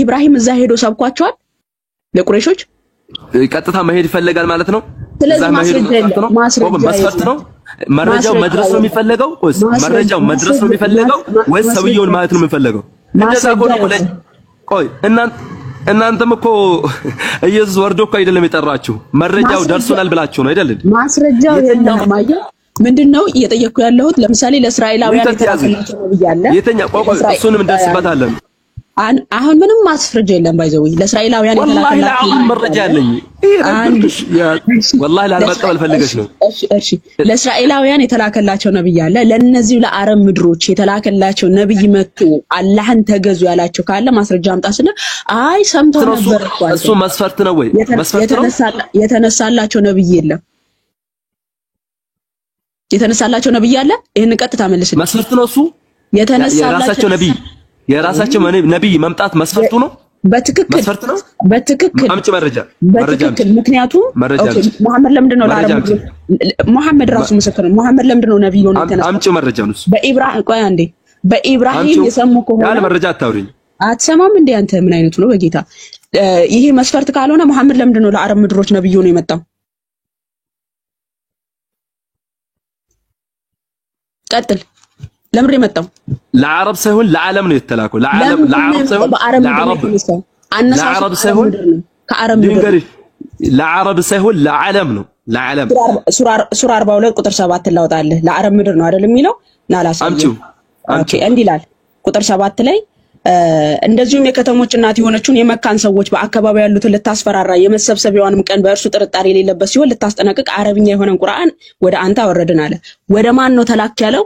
ኢብራሂም እዛ ሄዶ ሰብኳቸዋል ለቁረይሾች ቀጥታ መሄድ ይፈልጋል ማለት ነው ስለዚህ ማስረጃ ነው መረጃው መድረስ ነው የሚፈልገው ወይስ መረጃው መድረስ ነው የሚፈልገው ወይስ ሰውየውን ማለት ነው የሚፈልገው እንደዛ ቆይ እናንተም እኮ ኢየሱስ ወርዶ እኮ አይደለም የጠራችሁ መረጃው ደርሶናል ብላችሁ ነው አይደል ማስረጃው የለም ማየ ምንድነው እየጠየኩ ያለሁት ለምሳሌ ለእስራኤላውያን የተላከላቸው ነብይ አለ የተኛ ቆይ እሱንም እንደርስበታለን አሁን ምንም ማስረጃ የለም ባይዘው ለእስራኤላውያን የተላከላቸው መረጃ ያለኝ والله ላልመቀበል ፈልገሽ ነው እሺ ለእስራኤላውያን የተላከላቸው ነብይ አለ ለነዚህ ለአረብ ምድሮች የተላከላቸው ነብይ መጥቶ አላህን ተገዙ ያላቸው ካለ ማስረጃ አምጣ ስለ አይ ሰምተው ነበር እሱ መስፈርት ነው ወይ መስፈርት ነው የተነሳላቸው ነብይ የለም የተነሳላቸው ነብይ አለ ይሄን ቀጥታ መልስ መስፈርት ነው እሱ የተነሳላቸው ነብይ የራሳቸው ነብይ መምጣት መስፈርቱ ነው በትክክል መስፈርት ነው በትክክል አምጪ መረጃ ምክንያቱም መሐመድ ለምንድን ነው ለአረብ መሐመድ ራሱ መስከረ መሐመድ ለምንድን ነው ነብይ ሆኖ የተነሳ አምጪ መረጃ ነው በኢብራሂም ቆይ አንዴ በኢብራሂም የሰሙ ከሆነ ያለ መረጃ አታውሪኝ አትሰማም እንዴ አንተ ምን አይነቱ ነው በጌታ ይሄ መስፈርት ካልሆነ መሐመድ ለምንድን ነው ለአረብ ምድሮች ነብይ ሆኖ የመጣው ቀጥል ለምን የመጣው ለዓረብ ሳይሆን ለዓለም ነው የተላከው ለዓለም ሳይሆን ለዓረብ ሳይሆን ከዓረብ ምድር ለዓረብ ሳይሆን ለዓለም ነው ለዓለም ሱራ 42 ቁጥር 7 ላውጣለህ ለዓረብ ምድር ነው አይደል የሚለው ናላሳምጪው ኦኬ እንዲላል ቁጥር 7 ላይ እንደዚሁም የከተሞች እናት የሆነችውን የመካን ሰዎች በአካባቢው ያሉትን ልታስፈራራ የመሰብሰቢያውንም ቀን በእርሱ ጥርጣሬ የሌለበት ሲሆን ልታስጠነቅቅ አረብኛ የሆነን ቁርአን ወደ አንተ አወረድን አለ ወደ ማን ነው ተላክ ያለው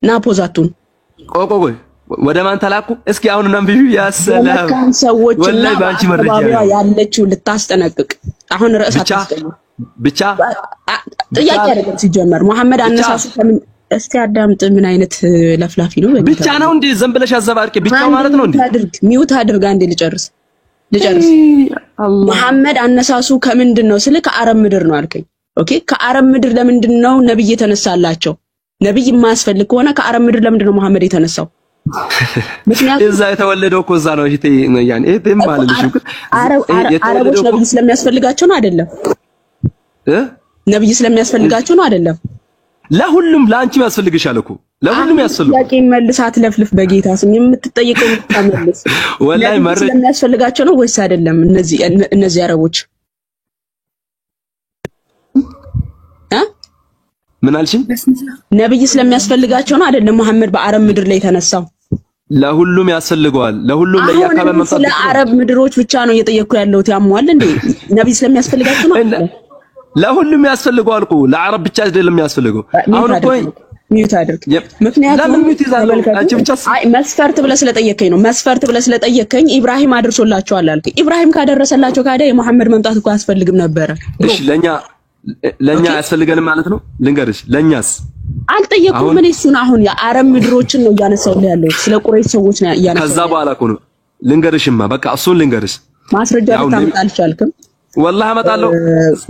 ናፖዛቱን ቆቆቆይ ወደ ማን ተላኩ እስኪ አሁን ነብዩ ያ ሰላም ወላሂ ባንቺ መረጃ ያለችው ልታስጠነቅቅ አሁን ራሳቸው ብቻ ጥያቄ አይደለም ሲጀመር መሐመድ አነሳሱ ከምን እስቲ አዳምጥ ምን አይነት ለፍላፊ ነው ብቻ ነው እንዴ ዘንብለሽ አዘባርቂ ብቻ ማለት ነው እንዴ ሚውት አድርጋ እንዴ ልጨርስ መሐመድ አነሳሱ ከምንድነው ስለ ከአረብ ምድር ነው አልከኝ ኦኬ ከአረብ ምድር ለምንድነው ነብይ የተነሳላቸው ነብይ የማያስፈልግ ከሆነ ከአረብ ምድር ለምንድነው መሐመድ የተነሳው ምክንያቱም እዛ የተወለደው እኮ እዛ ነው እህቴ ያኔ እህቴም ማለልሽ አረቦች ነብይ ስለሚያስፈልጋቸው ነው አይደለም ነብይ ስለሚያስፈልጋቸው ነው አይደለም ለሁሉም ላንቺ ያስፈልግሻል እኮ ለሁሉም ያስፈልግ ያቄ መልሳት ለፍልፍ በጌታ ስም የምትጠይቀው ተመልስ ወላሂ መረጃ ስለሚያስፈልጋቸው ነው ወይስ አይደለም እነዚህ አረቦች ምን አልሽኝ ነብይ ስለሚያስፈልጋቸው ነው አይደለም መሐመድ በአረብ ምድር ላይ ተነሳው ለሁሉም ያስፈልገዋል ለሁሉም ለያካበ መምጣት ለአረብ ምድሮች ብቻ ነው እየጠየቁ ያለውት ያሟል እንዴ ነብይ ስለሚያስፈልጋቸው ነው ለሁሉም ያስፈልገዋል እኮ ለአረብ ብቻ አይደለም ያስፈልገው አሁን እኮ ሚውት አድርግ ምክንያቱም አንቺ ብቻ መስፈርት ብለህ ስለጠየቀኝ ነው መስፈርት ብለህ ስለጠየቀኝ ኢብራሂም አድርሶላቸዋል አልክ ኢብራሂም ካደረሰላቸው ካዳ የመሐመድ መምጣት እኮ ያስፈልግም ነበር እሺ ለኛ ያስፈልገንም ማለት ነው ልንገርሽ ለኛስ አልጠየቁም ምን እሱን አሁን የአረብ ምድሮችን ነው ያነሳው ያለው ስለ ቁረይሽ ሰዎች ነው ያነሳው ከዛ በኋላ እኮ ነው ልንገርሽማ በቃ እሱን ልንገርሽ ማስረጃ ልታመጣ አልቻልክም والله አመጣለሁ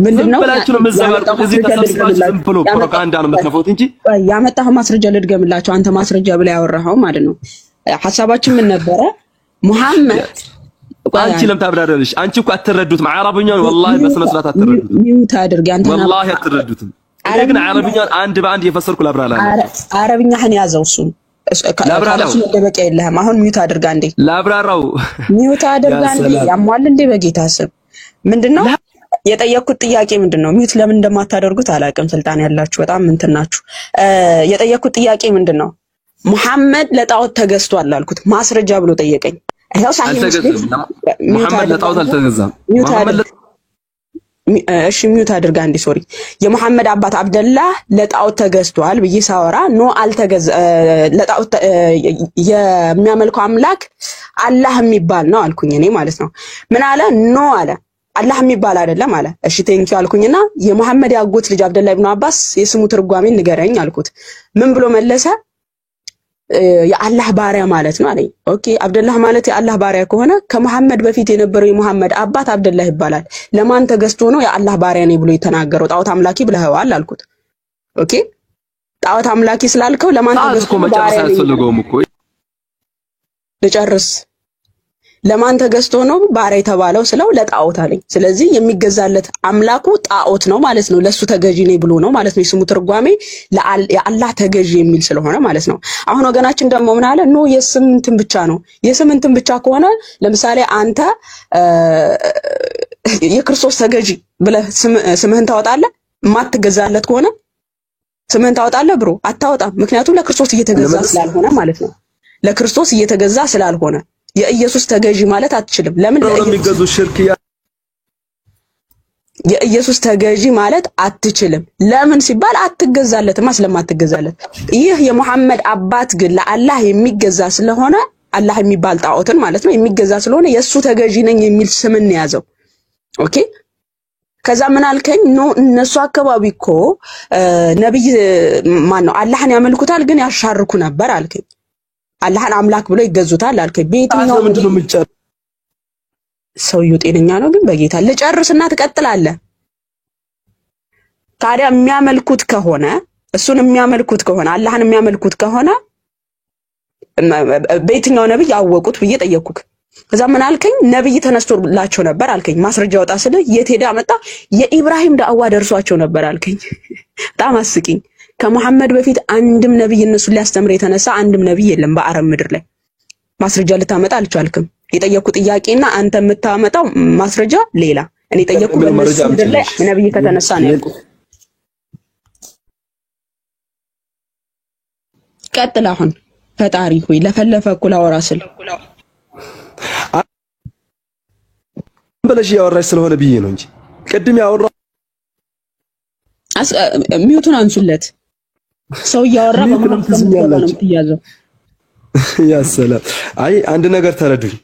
ምንድነው ብላችሁ ነው መዘባርቁት እዚህ ተሰብስባችሁ ዝም ብሎ ፕሮፓጋንዳ ነው የምትነፉት እንጂ ያመጣው ማስረጃ ልድገምላችሁ አንተ ማስረጃ ብለ ያወራኸው ማለት ነው ሐሳባችን ምን ነበረ መሐመድ አንቺ ለምን ታብራራለሽ አንቺ እኮ አትረዱትም አረብኛን والله በስነ ስርዓት አትረዱትም ሚውት አድርግ አንተ والله አትረዱትም ግን አረብኛን አንድ በአንድ የፈሰርኩ ላብራራለሁ አረብኛህን ያዘው እሱ ላብራራው ደበቀ የለህም አሁን ሚውት አድርጋ እንዴ ላብራራው ሚውት አድርጋ እንዴ ያሟል እንዴ በጌታ ስም ምንድነው የጠየቁት ጥያቄ ምንድነው ሚውት ለምን እንደማታደርጉት አላውቅም ስልጣን ያላችሁ በጣም እንትናችሁ የጠየቁት ጥያቄ ምንድነው መሐመድ ለጣዖት ተገዝቷል አልኩት ማስረጃ ብሎ ጠየቀኝ ይሄው ሳሂህ መሐመድ ለጣዖት አልተገዛም መሐመድ እሺ ሚውት አድርጋ እንዴ ሶሪ የመሐመድ አባት አብደላህ ለጣዖት ተገዝቷል ብዬ ሳወራ ኖ አልተገዛ ለጣዖት የሚያመልከው አምላክ አላህ የሚባል ነው አልኩኝ እኔ ማለት ነው ምን አለ ኖ አለ አላህ የሚባል አይደለም አለ እሺ ቴንኪው አልኩኝና የመሐመድ ያጎት ልጅ አብደላህ ኢብኑ አባስ የስሙ ትርጓሜ ንገረኝ አልኩት ምን ብሎ መለሰ የአላህ ባሪያ ማለት ነው አለኝ። ኦኬ አብደላህ ማለት የአላህ ባሪያ ከሆነ ከመሐመድ በፊት የነበረው የመሐመድ አባት አብደላህ ይባላል። ለማን ተገዝቶ ነው የአላህ ባሪያ ነኝ ብሎ የተናገረው? ጣዖት አምላኪ ብለህዋል አልኩት። ኦኬ ጣዖት አምላኪ ስላልከው ለማን ተገዝቶ ባሪያ ነኝ? ልጨርስ። ለማን ተገዝቶ ነው ባሪያ የተባለው ስለው ለጣዖት አለኝ። ስለዚህ የሚገዛለት አምላኩ ጣዖት ነው ማለት ነው። ለሱ ተገዢ ነኝ ብሎ ነው ማለት ነው። የስሙ ትርጓሜ የአላህ ተገዢ የሚል ስለሆነ ማለት ነው። አሁን ወገናችን ደግሞ ምን አለ? ኖ የስምንትን ብቻ ነው። የስምንትን ብቻ ከሆነ ለምሳሌ አንተ የክርስቶስ ተገዢ ብለህ ስምህን ታወጣለህ? ማትገዛለት ከሆነ ስምህን ታወጣለህ? ብሮ አታወጣም። ምክንያቱም ለክርስቶስ እየተገዛ ስላልሆነ ማለት ነው። ለክርስቶስ እየተገዛ ስላልሆነ የኢየሱስ ተገዢ ማለት አትችልም። ለምን ለሚገዙ ሽርክያ የኢየሱስ ተገዢ ማለት አትችልም። ለምን ሲባል አትገዛለትማ፣ ስለማትገዛለት። ይህ የመሐመድ አባት ግን ለአላህ የሚገዛ ስለሆነ አላህ የሚባል ጣዖትን ማለት ነው የሚገዛ ስለሆነ የሱ ተገዢ ነኝ የሚል ስምን ያዘው። ኦኬ ከዛ ምን አልከኝ? ኖ እነሱ አካባቢ እኮ ነብይ ማን ነው አላህን ያመልኩታል ግን ያሻርኩ ነበር አልከኝ። አላህን አምላክ ብሎ ይገዙታል አልከኝ። በየትኛው ምንድነው የምንጨር? ሰውየው ጤነኛ ነው ግን በጌታ ልጨርስና ትቀጥላለህ። ታዲያ የሚያመልኩት ከሆነ እሱን የሚያመልኩት ከሆነ አላህን የሚያመልኩት ከሆነ በየትኛው ነብይ ያወቁት ብዬ ጠየቅኩክ። ከዛ ምን አልከኝ? ነብይ ተነስቶላቸው ነበር አልከኝ። ማስረጃ ወጣ ስለ የት ሄዳ መጣ? የኢብራሂም ዳዕዋ ደርሷቸው ነበር አልከኝ። በጣም አስቂኝ። ከመሐመድ በፊት አንድም ነብይ እነሱን ሊያስተምር የተነሳ አንድም ነብይ የለም በአረብ ምድር ላይ። ማስረጃ ልታመጣ አልቻልክም። የጠየቁ ጥያቄና አንተ የምታመጣው ማስረጃ ሌላ። እኔ ጠየቁ በእነሱ ምድር ላይ ነብይ ከተነሳ ነው ያልኩት። ቀጥል። አሁን ፈጣሪ ሆይ ለፈለፈ እኩል አወራ ስል በለሽ ያወራሽ ስለሆነ ብዬ ነው እንጂ ቅድም ያወራ ሚውቱን አንሱለት። ሰው ያወራ በመንፈስ ነው የምትያዘው። ያ ሰላም። አይ አንድ ነገር ተረዱኝ።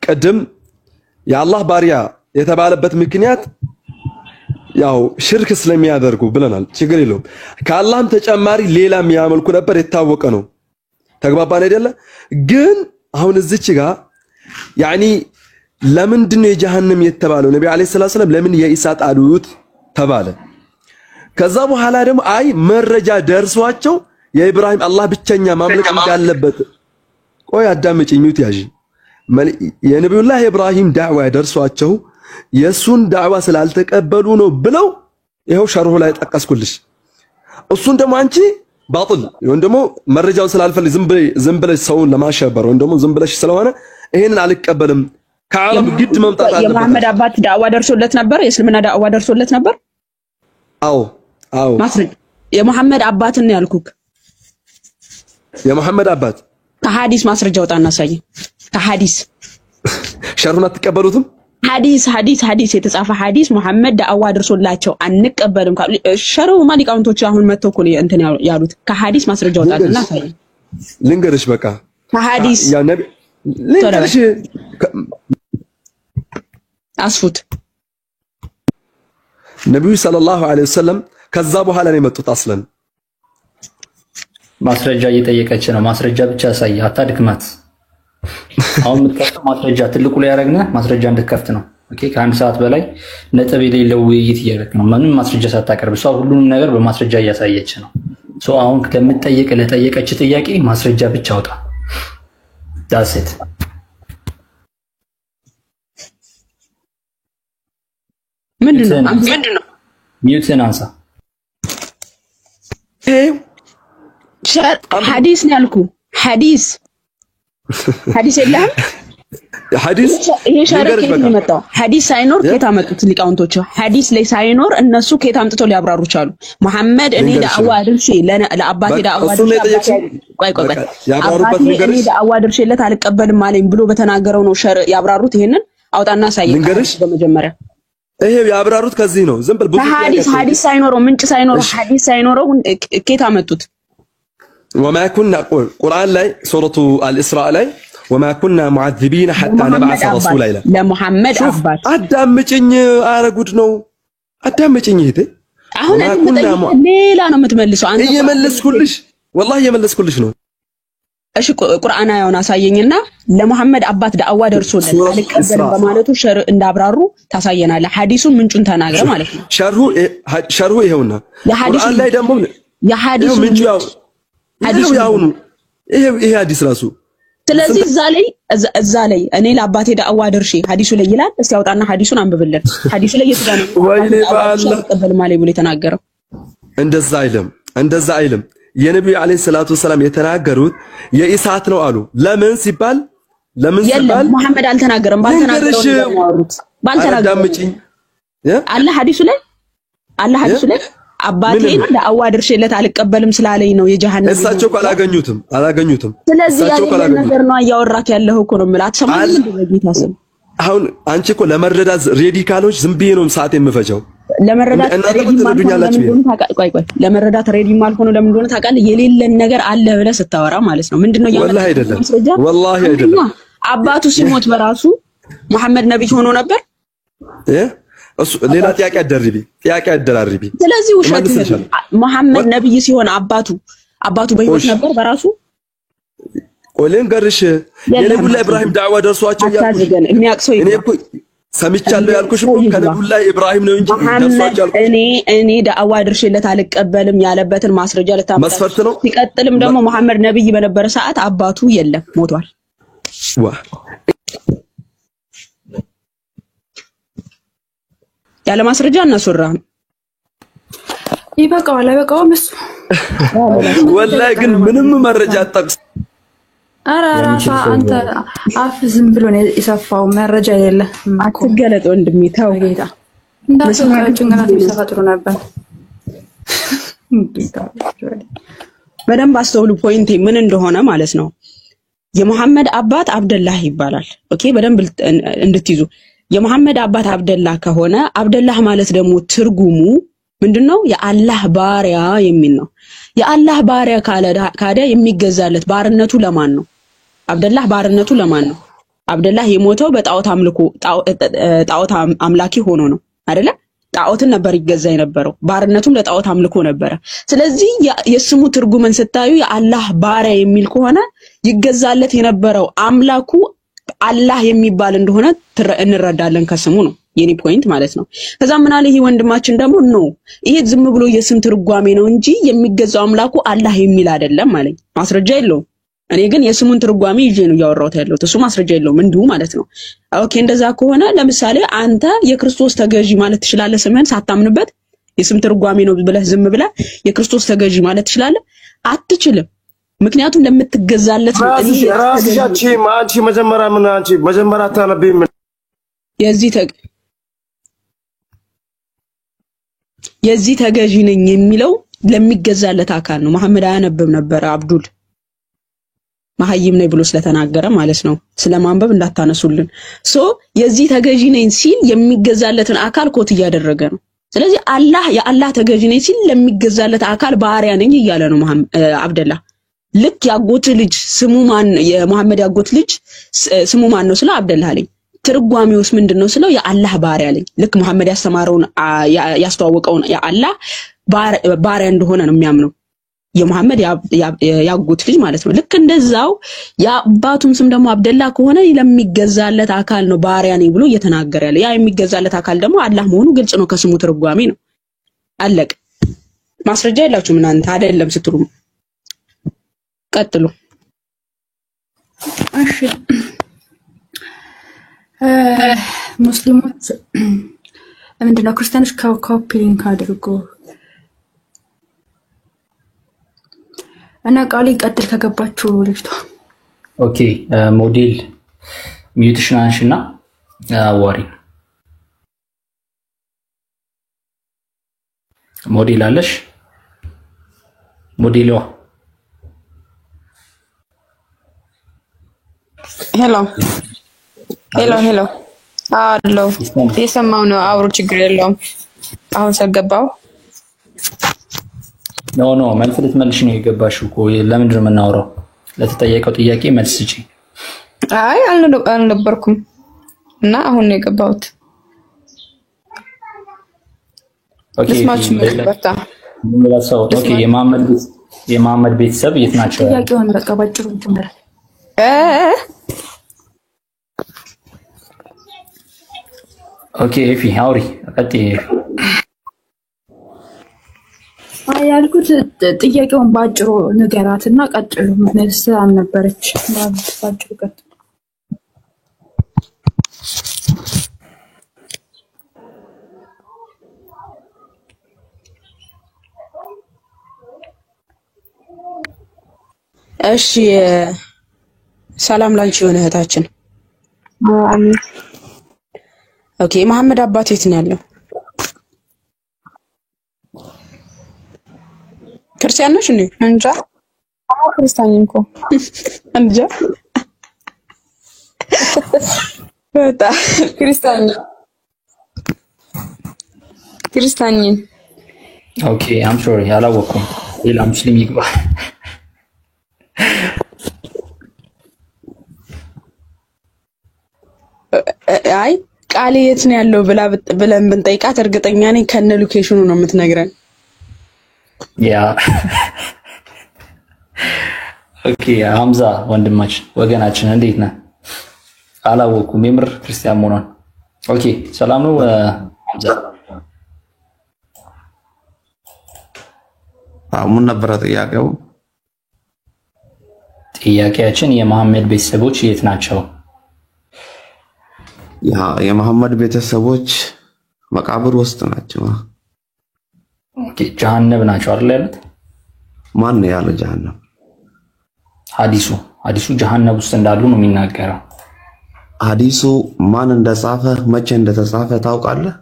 ቅድም የአላህ ባሪያ የተባለበት ምክንያት ያው ሽርክ ስለሚያደርጉ ብለናል። ችግር የለውም። ከአላህም ተጨማሪ ሌላ የሚያመልኩ ነበር የታወቀ ነው። ተግባባን አይደለ? ግን አሁን እዚች ጋር ያኒ ለምንድን ነው የጀሃነም የተባለው? ነብዩ አለይሂ ሰላም ለምን የኢሳት አሉት ተባለ? ከዛ በኋላ ደግሞ አይ መረጃ ደርሷቸው የኢብራሂም አላህ ብቸኛ ማምለክ እንዳለበት። ቆይ አዳምጪኝ፣ ሚውት ያዢ። የነብዩላህ ኢብራሂም ዳዕዋ ደርሷቸው የሱን ዳዕዋ ስላልተቀበሉ ነው ብለው ይሄው ሸርሁ ላይ ጠቀስኩልሽ። እሱን ደግሞ አንቺ ባጥል ወይም ደግሞ መረጃውን ስላልፈልግ ዝም ብለሽ ሰውን ለማሸበር ወይም ደግሞ ዝም ብለሽ ስለሆነ ይሄንን አልቀበልም ከዓለም ግድ መምጣት አለበት። የመሐመድ አባት ዳዕዋ ደርሶለት ነበር? የእስልምና ዳዕዋ ደርሶለት ነበር? አዎ አዎ። ማስረጃ የመሐመድ አባትን ያልኩክ። የመሐመድ አባት ከሐዲስ ማስረጃ ወጣና ሳይ። ከሐዲስ ሸርሁን አትቀበሉትም? ሐዲስ የተጻፈ ሐዲስ መሐመድ ዳዕዋ ደርሶላቸው አንቀበልም ካሉ ሸርሁ ማሊቃውንቶች አሁን መተው እኮ እንትን ያሉት። ከሐዲስ ማስረጃ ወጣና ሳይ። ልንገርሽ በቃ ከሐዲስ ያ ነብይ ልንገርሽ አስፉት። ነብዩ ሰለላሁ ዐለይሂ ወሰለም ከዛ በኋላ ነው የመጡት። አስለን ማስረጃ እየጠየቀች ነው። ማስረጃ ብቻ ሳይ አታድክማት። አሁን የምትከፍተው ማስረጃ ትልቁ ላይ ያረግነህ ማስረጃ እንድትከፍት ነው። ኦኬ ከአንድ ሰዓት በላይ ነጥብ የሌለው ውይይት እያደረክ ነው። ምንም ማስረጃ ሳታቀርብ እሷ ሁሉንም ነገር በማስረጃ እያሳየች ነው። ሶ አሁን ከምትጠይቅ ለጠየቀች ጥያቄ ማስረጃ ብቻ አውጣ። ዳሴት ምንድነው? ሚውትን አንሳ። ሐዲስ ነው ያልኩ። ሐዲስ የለም። ሐዲስ ይሄ ሸርክ ከየት ነው የመጣው? ሐዲስ ሳይኖር ከየት አመጡት ሊቃውንቶች? ሐዲስ ላይ ሳይኖር እነሱ ከየት አምጥተው ሊያብራሩ ቻሉ? መሐመድ እኔ ዳዕዋ አድርሼ ለአባቴ ዳዕዋ አድርሼ ቆይ ያብራሩበት ነገር እኔ ዳዕዋ አድርሼለት አልቀበልም አለኝ ብሎ በተናገረው ነው ሸር ያብራሩት። ይሄንን አውጣና ሳይቀር በመጀመሪያ ይሄ ያብራሩት ከዚህ ነው። ዝም ብሎ ሐዲስ ሳይኖረው ምንጭ ሳይኖረው ሐዲስ ሳይኖረው ከየት አመጡት? ወማ ኩና ቁርአን ላይ ሱረቱ አልኢስራእ ላይ ወማ ኩና ሙዓዚቢና ሐታ ነብዓሰ ረሱላ ይላል። ለሙሐመድ አባት አዳምጪኝ። ኧረ ጉድ ነው። አዳምጪኝ እህቴ። አሁን ሌላ ነው የምትመልሰው አንተ። እየመለስኩልሽ ወላሂ የመለስኩልሽ ነው። እሺ ቁርአን አያውን አሳየኝና ለመሐመድ አባት ዳዕዋ ደርሶለት አልቀበልም በማለቱ ሸር እንዳብራሩ ታሳየናለህ። ሐዲሱን ምንጩን ተናገረ ማለት ነው። ሸርሁ ይሄውና ቁርአን ላይ ደግሞ የሐዲሱ ምንጩ ያው ነው ይሄ ሐዲስ ራሱ። ስለዚህ እዛ ላይ እኔ ለአባቴ ዳዕዋ ደርሼ ሐዲሱ ላይ ይላል። እስቲ አውጣና ሐዲሱን አንብብልን። ሐዲሱ ላይ የትዳነ ወይኔ በአላህ አልቀበልም ማለት ብሎ የተናገረው እንደዛ አይልም። የነብዩ አለይሂ ሰላቱ ወሰለም የተናገሩት የኢሳት ነው አሉ። ለምን ሲባል መሐመድ አልተናገረም። ባልተናገረው አለ ሐዲሱ ላይ አባቴን ዳዕዋ ደርሼለት አልቀበልም ስላለኝ ነው የጀሃነም። እሳቸው አላገኙትም። ስለዚህ ያ ነገር ነው ያወራክ ያለው እኮ ነው ማለት ሰማኝ። በጌታ ስም አሁን አንቺ እኮ ለመረዳት ሬዲ ካሎች ዝም ብዬ ነው ሰዓት የምፈጀው። ለመረዳት ሬዲ ማልሆነ ለምን እንደሆነ ታውቃለህ? የሌለን ነገር አለ ብለህ ስታወራ ማለት ነው። ምንድነው ወላሂ አይደለም። አባቱ ሲሞት በራሱ መሐመድ ነብይ ሆኖ ነበር። እሱ ሌላ ጥያቄ አደራርቢ። ስለዚህ ውሸት ነው። መሐመድ ነብይ ሲሆን አባቱ በህይወት ነበር በራሱ። ቆሌን ገርሽ የነብዩ ኢብራሂም ዳዕዋ ደርሷቸው ያልኩኝ እኔ እኮ ሰምቻለሁ ያልኩሽ እኮ ከነብዩ ኢብራሂም ነው እንጂ ደርሷቸው እኔ ዳዕዋ ደርሼለት አልቀበልም ያለበትን ማስረጃ ለታምጣ መስፈርት ነው። ሲቀጥልም ደግሞ መሐመድ ነብይ በነበረ ሰዓት አባቱ የለም ሞቷል። ያለ ማስረጃ እናስወራም። ይበቃዋል አይበቃውም እሱ ወላሂ ግን ምንም መረጃ አጣቅስ አራራፋ አንተ አፍ ዝም ብሎ ነው የሰፋው መረጃ የለ። አትገለጥ ወንድሜ ተው ጌታ እንዳሰማችሁ ገና ተፈጥሮ ነበር። በደንብ አስተውሉ ፖይንቴ ምን እንደሆነ ማለት ነው። የመሐመድ አባት አብደላህ ይባላል። ኦኬ በደንብ እንድትይዙ የመሐመድ አባት አብደላህ ከሆነ አብደላህ ማለት ደግሞ ትርጉሙ ምንድነው? የአላህ ባሪያ የሚል ነው። የአላህ ባሪያ ካለ የሚገዛለት ባርነቱ ለማን ነው? አብደላህ ባርነቱ ለማን ነው? አብደላህ የሞተው በጣዖት አምልኮ ጣዖት አምላኪ ሆኖ ነው አይደለ? ጣዖትን ነበር ይገዛ የነበረው። ባርነቱም ለጣዖት አምልኮ ነበረ። ስለዚህ የስሙ ትርጉምን ስታዩ የአላህ ባሪያ የሚል ከሆነ ይገዛለት የነበረው አምላኩ አላህ የሚባል እንደሆነ እንረዳለን ከስሙ ነው። የኔ ፖይንት ማለት ነው። ከዛ ምን አለ ይሄ ወንድማችን ደግሞ ነው ይሄ ዝም ብሎ የስም ትርጓሜ ነው እንጂ የሚገዛው አምላኩ አላህ የሚል አይደለም ማለት ማስረጃ የለውም። እኔ ግን የስሙን ትርጓሜ ይዤ ነው ያወራሁት ያለው እሱ ማስረጃ የለውም እንዲሁ ማለት ነው። ኦኬ እንደዛ ከሆነ ለምሳሌ አንተ የክርስቶስ ተገዢ ማለት ትችላለህ ስምህን ሳታምንበት የስም ትርጓሜ ነው ብለህ ዝም ብለህ የክርስቶስ ተገዢ ማለት ትችላለህ? አትችልም። ምክንያቱም ለምትገዛለት ነው። አንቺ መጀመሪያ ታነብይም የዚህ ተገዢ ነኝ የሚለው ለሚገዛለት አካል ነው። መሐመድ አያነብም ነበር አብዱል መሐይም ነኝ ብሎ ስለተናገረ ማለት ነው። ስለማንበብ እንዳታነሱልን። የዚህ ተገዢ ነኝ ሲል የሚገዛለትን አካል ኮት እያደረገ ነው። ስለዚህ የአላህ ተገዢ ነኝ ሲል ለሚገዛለት አካል ባሪያ ነኝ እያለ ነው አብደላህ። ልክ ያጎት ልጅ ስሙ ማን የመሐመድ ያጎት ልጅ ስሙ ማን ነው ስለ አብደላህ አለኝ። ትርጓሜውስ ምንድነው ስለው የአላህ ባሪያ አለኝ። ልክ መሐመድ ያስተማረውን ያስተዋወቀውን የአላህ ባሪያ እንደሆነ ነው የሚያምነው የመሐመድ ያጎት ልጅ ማለት ነው። ልክ እንደዛው የአባቱም ስም ደግሞ አብደላህ ከሆነ ለሚገዛለት አካል ነው ባሪያ ነኝ ብሎ እየተናገረ ያለ። ያ የሚገዛለት አካል ደግሞ አላህ መሆኑ ግልጽ ነው ከስሙ ትርጓሜ ነው። አለቀ። ማስረጃ የላችሁም እናንተ አይደለም ስትሉ ቀጥሉ። እሺ ሙስሊሞች ምንድነው ክርስቲያኖች ኮፒ ሊንክ አድርጎ እና ቃል ይቀጥል ከገባችሁ ልጅቷ። ኦኬ ሞዴል ሚዩትሽን አንሽና አዋሪ ሞዴል አለሽ ሞዴሏ ሄሎ አሎ የሰማው ነው አውሩ ችግር የለውም። አሁን ሰገባው ኖ መልስ ልትመልሽ ነው የገባሽው እኮ ለምንድን ነው የምናወራው? ለተጠየቀው ጥያቄ መልስ ስጪ። አይ አልነበርኩም እና አሁን ነው የገባሁት። ኦኬ ስማችሁ መጣ ኦኬ የማመድ የመሐመድ ቤተሰብ የት ናቸው? ጥያቄውን በቃ ባጭሩ እንትን ኦኬ ኤፊ አውሪ ቀጥይ። ያልኩት ጥያቄውን ባጭሩ ንገራትና ቀጥሉ። መልስ አልነበረች ባጭሩ ቀጥሉ። እሺ ሰላም ላንቺ የሆነ እህታችን። አሜን። ኦኬ መሐመድ አባት የት ነው ያለው? ክርስቲያን ነሽ እንዴ? እንጃ ክርስቲያን እኮ እንጃ በጣም ክርስቲያን ኦኬ አም ሶሪ አላወኩም። ሌላ ሙስሊም ይግባ። አይ ቃል የት ነው ያለው ብለን ብንጠይቃት እርግጠኛ ነኝ ከነ ሎኬሽኑ ነው የምትነግረን። ያ ኦኬ ሐምዛ ወንድማችን ወገናችን እንዴት ነህ? አላወኩም የምር ክርስቲያን መሆኗን። ኦኬ ሰላም ነው ሐምዛ? ምን ነበረ ጥያቄው? ጥያቄያችን የመሐመድ ቤተሰቦች የት ናቸው? የመሐመድ ቤተሰቦች መቃብር ውስጥ ናቸው። ኦኬ ጀሃነም ናቸው አይደል ያሉት? ማን ነው ያለው ጀሃነም? ሐዲሱ ጀሃነም ውስጥ እንዳሉ ነው የሚናገረው። ሐዲሱ ማን እንደጻፈ መቼ እንደተጻፈ ታውቃለህ?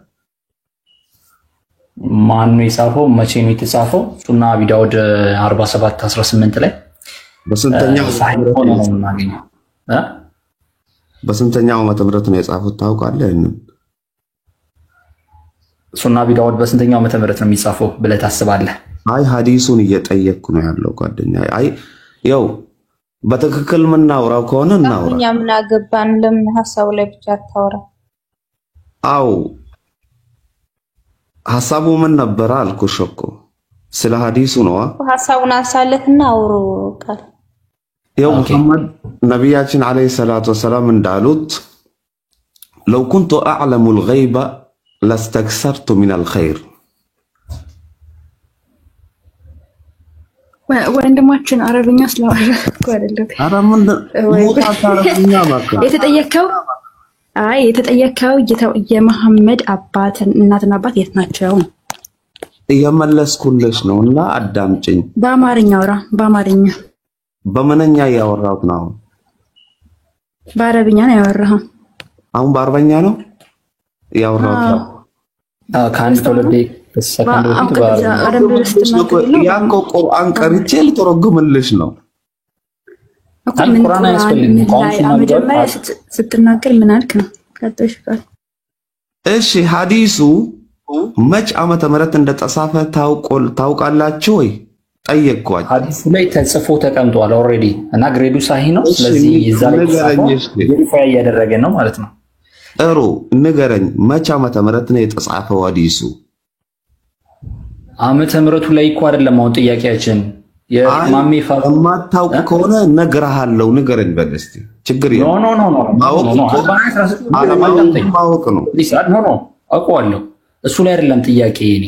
ማን ነው የጻፈው? መቼ ነው የተጻፈው? ሱና አቢ ዳውድ 47:18 ላይ በስንተኛው ነው የምናገኘው? በስንተኛው ዓመተ ምህረት ነው የጻፉት ታውቃለህ? ሱና አቢ ዳውድ በስንተኛው ዓመተ ምህረት ነው የሚጻፈው ብለህ ታስባለህ? አይ ሐዲሱን እየጠየቅኩ ነው ያለው ጓደኛዬ። አይ ያው በትክክል የምናወራው ከሆነ እናውራ። እኛ ምን አገባን? ለምን ሐሳቡ ላይ ብቻ አታወራ? አው ሐሳቡ ምን ነበር አልኩሽ እኮ ስለ ሐዲሱ ነው። ሐሳቡን አንሳለትና አውሩ ቃል ያው መሐመድ ነቢያችን አለይሂ ሰላቱ ወሰላም እንዳሉት ለው ኩንቱ አዕለሙ الغይበ ለስተክሰርቱ ሚነል ኸይር። ወንድማችን አረብኛ ስለማረ እኮ አይደለም። አረምን አረብኛ ማካ የተጠየቀው የመሐመድ አባት እናትና አባት የት ናቸው? እየመለስኩልሽ ነውና አዳምጪኝ። በአማርኛ አውራ። በአማርኛ በመነኛ ያወራሁት ነው። በአረብኛ ነው ያወራኸው? አሁን በአረብኛ ነው ያወራሁት። ከአንድ ተወለደ ሰከንድ ያንኮ ቁርአን ቀርቼ ልተረጉምልሽ ነው። ቁርአን አያስፈልግም። መጀመሪያ ስትናገር ምን አልክ ነው? ቀጥሽ ቃል እሺ ሐዲሱ መች ዓመተ ምህረት እንደተጻፈ ታውቃላችሁ ወይ? ጠየቅኳችሁ። ሐዲሱ ላይ ተጽፎ ተቀምጧል ኦልሬዲ እና ግሬዱ ሳሂህ ነው። ስለዚህ ይዛል ቬሪፋይ እያደረገ ነው ማለት ነው። ጥሩ ንገረኝ፣ መች ዓመተ ምህረት ነው የተጻፈው ሐዲሱ? ዓመተ ምህረቱ ላይ እኮ አይደለም አሁን ጥያቄያችን። የማሜ የማታውቅ ከሆነ ነግረሃለሁ፣ ንገረኝ በል እስቲ። ችግር የለም። ማወቅ ነው። አውቀዋለሁ። እሱ ላይ አይደለም ጥያቄ እኔ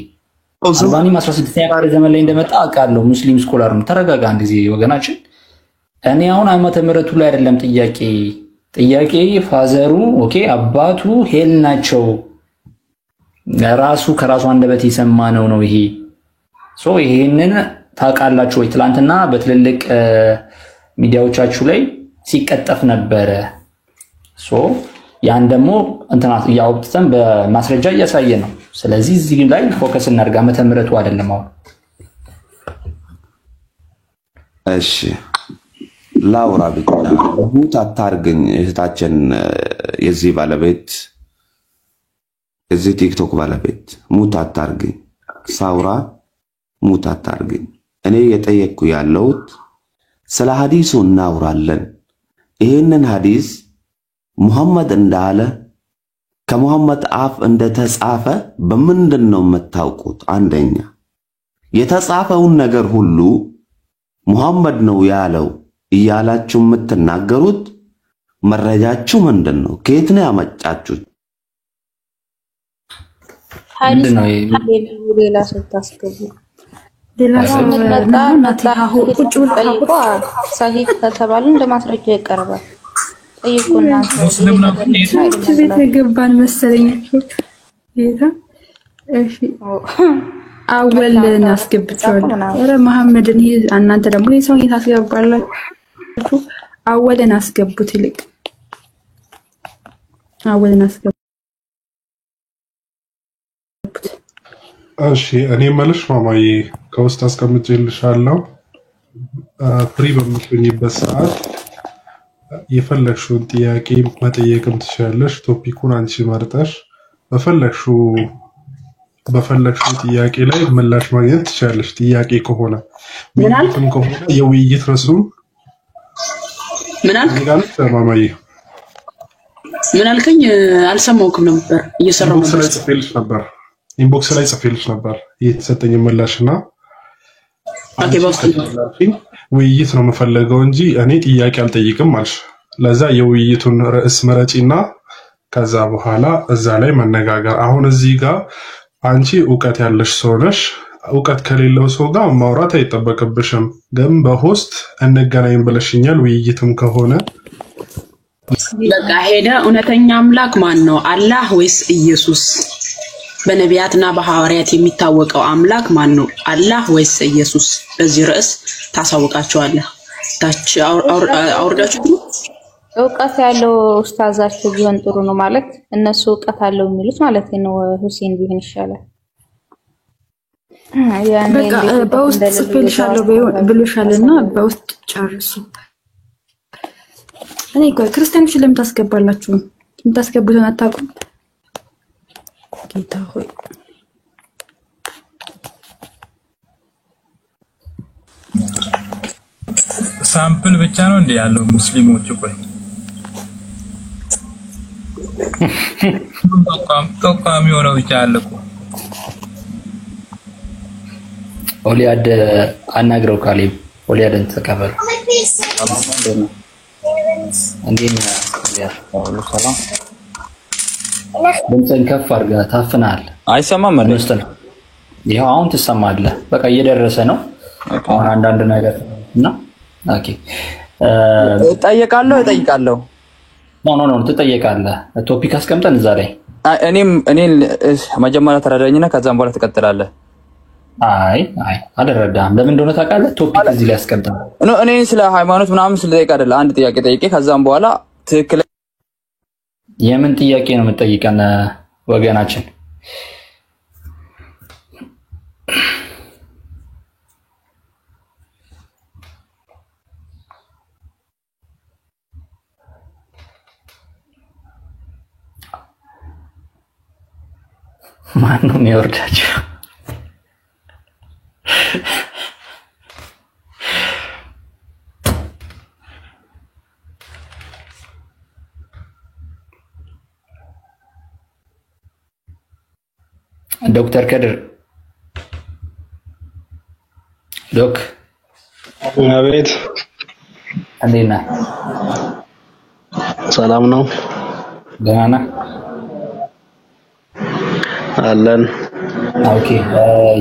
አልባኒም 16ኛ ክፍለ ዘመን ላይ እንደመጣ አውቃለሁ። ሙስሊም ስኮላር ነው። ተረጋጋ አንድ ጊዜ ወገናችን። እኔ አሁን ዓመተ ምህረቱ ላይ አይደለም ጥያቄ ፋዘሩ ኦኬ አባቱ ሄል ናቸው። ራሱ ከራሱ አንደበት የሰማነው ነው ይሄ። ይሄንን ታውቃላችሁ ወይ? ትላንትና በትልልቅ ሚዲያዎቻችሁ ላይ ሲቀጠፍ ነበረ። ያን ደግሞ እንትና ያውጥተን በማስረጃ እያሳየ ነው። ስለዚህ እዚህ ላይ ፎከስ እናድርግ። ዓመተ ምህረቱ አይደለም አሁን። እሺ ላውራ ብቻ ሙት አታርገኝ እህታችን። የዚህ ባለቤት የዚህ ቲክቶክ ባለቤት ሙት አታርገኝ። ሳውራ ሙት አታርገኝ። እኔ የጠየቅኩ ያለሁት ስለ ሐዲሱ እናውራለን። ይሄንን ሐዲስ ሙሐመድ እንዳለ ከሙሐመድ አፍ እንደተጻፈ በምንድን ነው የምታውቁት? አንደኛ የተጻፈውን ነገር ሁሉ ሙሐመድ ነው ያለው እያላችሁ የምትናገሩት መረጃችሁ ምንድነው? ከየት ነው ያመጣችሁት? ምንድነው ሌላ ሰው ታስገቡ ሌላ ሰው ቁጭ ብሎ ሳሂህ ከተባለ እንደ ማስረጃ ይቀርባል። ጠይቁና ሙስሊም ነው ቤት የገባን መሰለኝ። ጌታ እሺ አወልን አስገብቻለሁ። ኧረ መሐመድን እናንተ ደግሞ የሰው ታስገባላችሁ። አወልን አስገቡት ይልቅ አወልን አስገቡት። እሺ እኔ መልሽ ማማዬ ከውስጥ አስቀምጬልሻለሁ። ፍሪ በምትሆኝበት ሰዓት የፈለግሽውን ጥያቄ መጠየቅም ትችላለሽ። ቶፒኩን አንቺ መርጠሽ በፈለግሽው ጥያቄ ላይ ምላሽ ማግኘት ትችላለሽ። ጥያቄ ከሆነ ውይይትም ከሆነ የውይይት ረሱም ምን አልክ ማማዬ? ምን አልከኝ? አልሰማሁም ነበር እየሰራሁ ነበር። ኢንቦክስ ላይ ጽፌልሽ ነበር የተሰጠኝ ምላሽና ውይይት ነው የምፈልገው እንጂ እኔ ጥያቄ አልጠይቅም አልሽ። ለዛ የውይይቱን ርዕስ መረጪና ከዛ በኋላ እዛ ላይ መነጋገር። አሁን እዚህ ጋር አንቺ ዕውቀት ያለሽ ሰው ነሽ። ዕውቀት ከሌለው ሰው ጋር ማውራት አይጠበቅብሽም። ግን በሆስት እንገናኝ ብለሽኛል። ውይይትም ከሆነ በቃ ሄደ። እውነተኛ አምላክ ማን ነው? አላህ ወይስ ኢየሱስ? በነቢያትና በሐዋርያት የሚታወቀው አምላክ ማን ነው? አላህ ወይስ ኢየሱስ? በዚህ ርዕስ ታሳውቃቸዋለህ። ታች አውርዳችሁ ዕውቀት ያለው ኡስታዛችሁ ቢሆን ጥሩ ነው ማለት እነሱ ዕውቀት አለው የሚሉት ማለት ነው። ሁሴን ቢሆን ይሻላል። በቃ በውስጥ ጽፌልሻለሁ ብሎሻልና በውስጥ ጨርሱ። እኔ ክርስቲያኖች ለምን ታስገባላችሁ? የምታስገቡትን አታውቁም? ጌታ ሆይ ሳምፕል ብቻ ነው እንዴ ያለው? ሙስሊሞች ቆይ ተቋሚ ሆነው ብቻ አለቁ። ኦሊያድ አናግረው ካሌብ ኦሊያድን ተቀበል። እንዴት ነው ሰላም? ድምፅህን ከፍ አድርገህ ታፍናል። አይሰማም ማለት ነው። ይሄው አሁን ትሰማለህ። በቃ እየደረሰ ነው አሁን አንዳንድ ነገር እና ኦኬ እጠይቃለሁ ኖ ትጠይቃለህ። ቶፒክ አስቀምጠን እዛ ላይ እኔን መጀመሪያ ተረዳኝና ከዛም በኋላ ትቀጥላለህ። አይ አልረዳህም። ለምን እንደሆነ ታውቃለህ? ቶፒክ እዚህ ላይ አስቀምጠን እኔ ስለ ሃይማኖት ምናምን ስለጠይቅ አይደለ አንድ ጥያቄ ጠይቄ ከዛም በኋላ ትክክል የምን ጥያቄ ነው የምትጠይቀን ወገናችን? ማን ነው የሚወርዳቸው? ዶክተር ከድር ዶክ አቤት። እንዴት ነህ? ሰላም ነው? ደህና ነህ? አለን። ኦኬ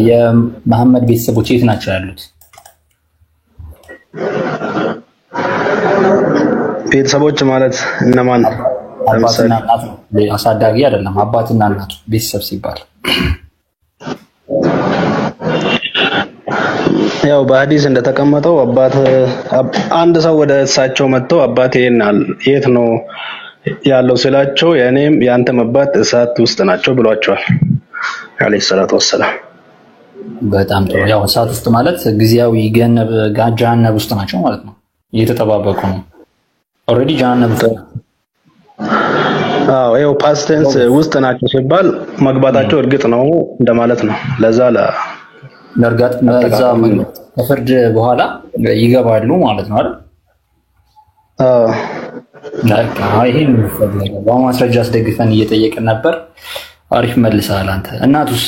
የመሐመድ ቤተሰቦች የት ናቸው ያሉት? ቤተሰቦች ማለት እነማን? አባትና እናቱ አሳዳጊ አይደለም። አባትና እናቱ ቤተሰብ ሲባል ያው በሐዲስ እንደተቀመጠው አንድ ሰው ወደ እሳቸው መጥተው አባቴ የት ነው ያለው ስላቸው የኔም ያንተም አባት እሳት ውስጥ ናቸው ብሏቸዋል አለይሂ ሰላቱ ወሰላም። በጣም ጥሩ። ያው እሳት ውስጥ ማለት ጊዜያዊ ጀሃነም ውስጥ ናቸው ማለት ነው። እየተጠባበቁ ነው። ኦልሬዲ ጀሃነም ውስጥ ያው ፓስት ቴንስ ውስጥ ናቸው ሲባል መግባታቸው እርግጥ ነው እንደማለት ነው። ለዛ ለርጋጥ መዛ ከፍርድ በኋላ ይገባሉ ማለት ነው አይደል? ይሄን የሚፈልገው በማስረጃ አስደግፈን እየጠየቅን ነበር። አሪፍ መልሰሃል አንተ። እናቱስ?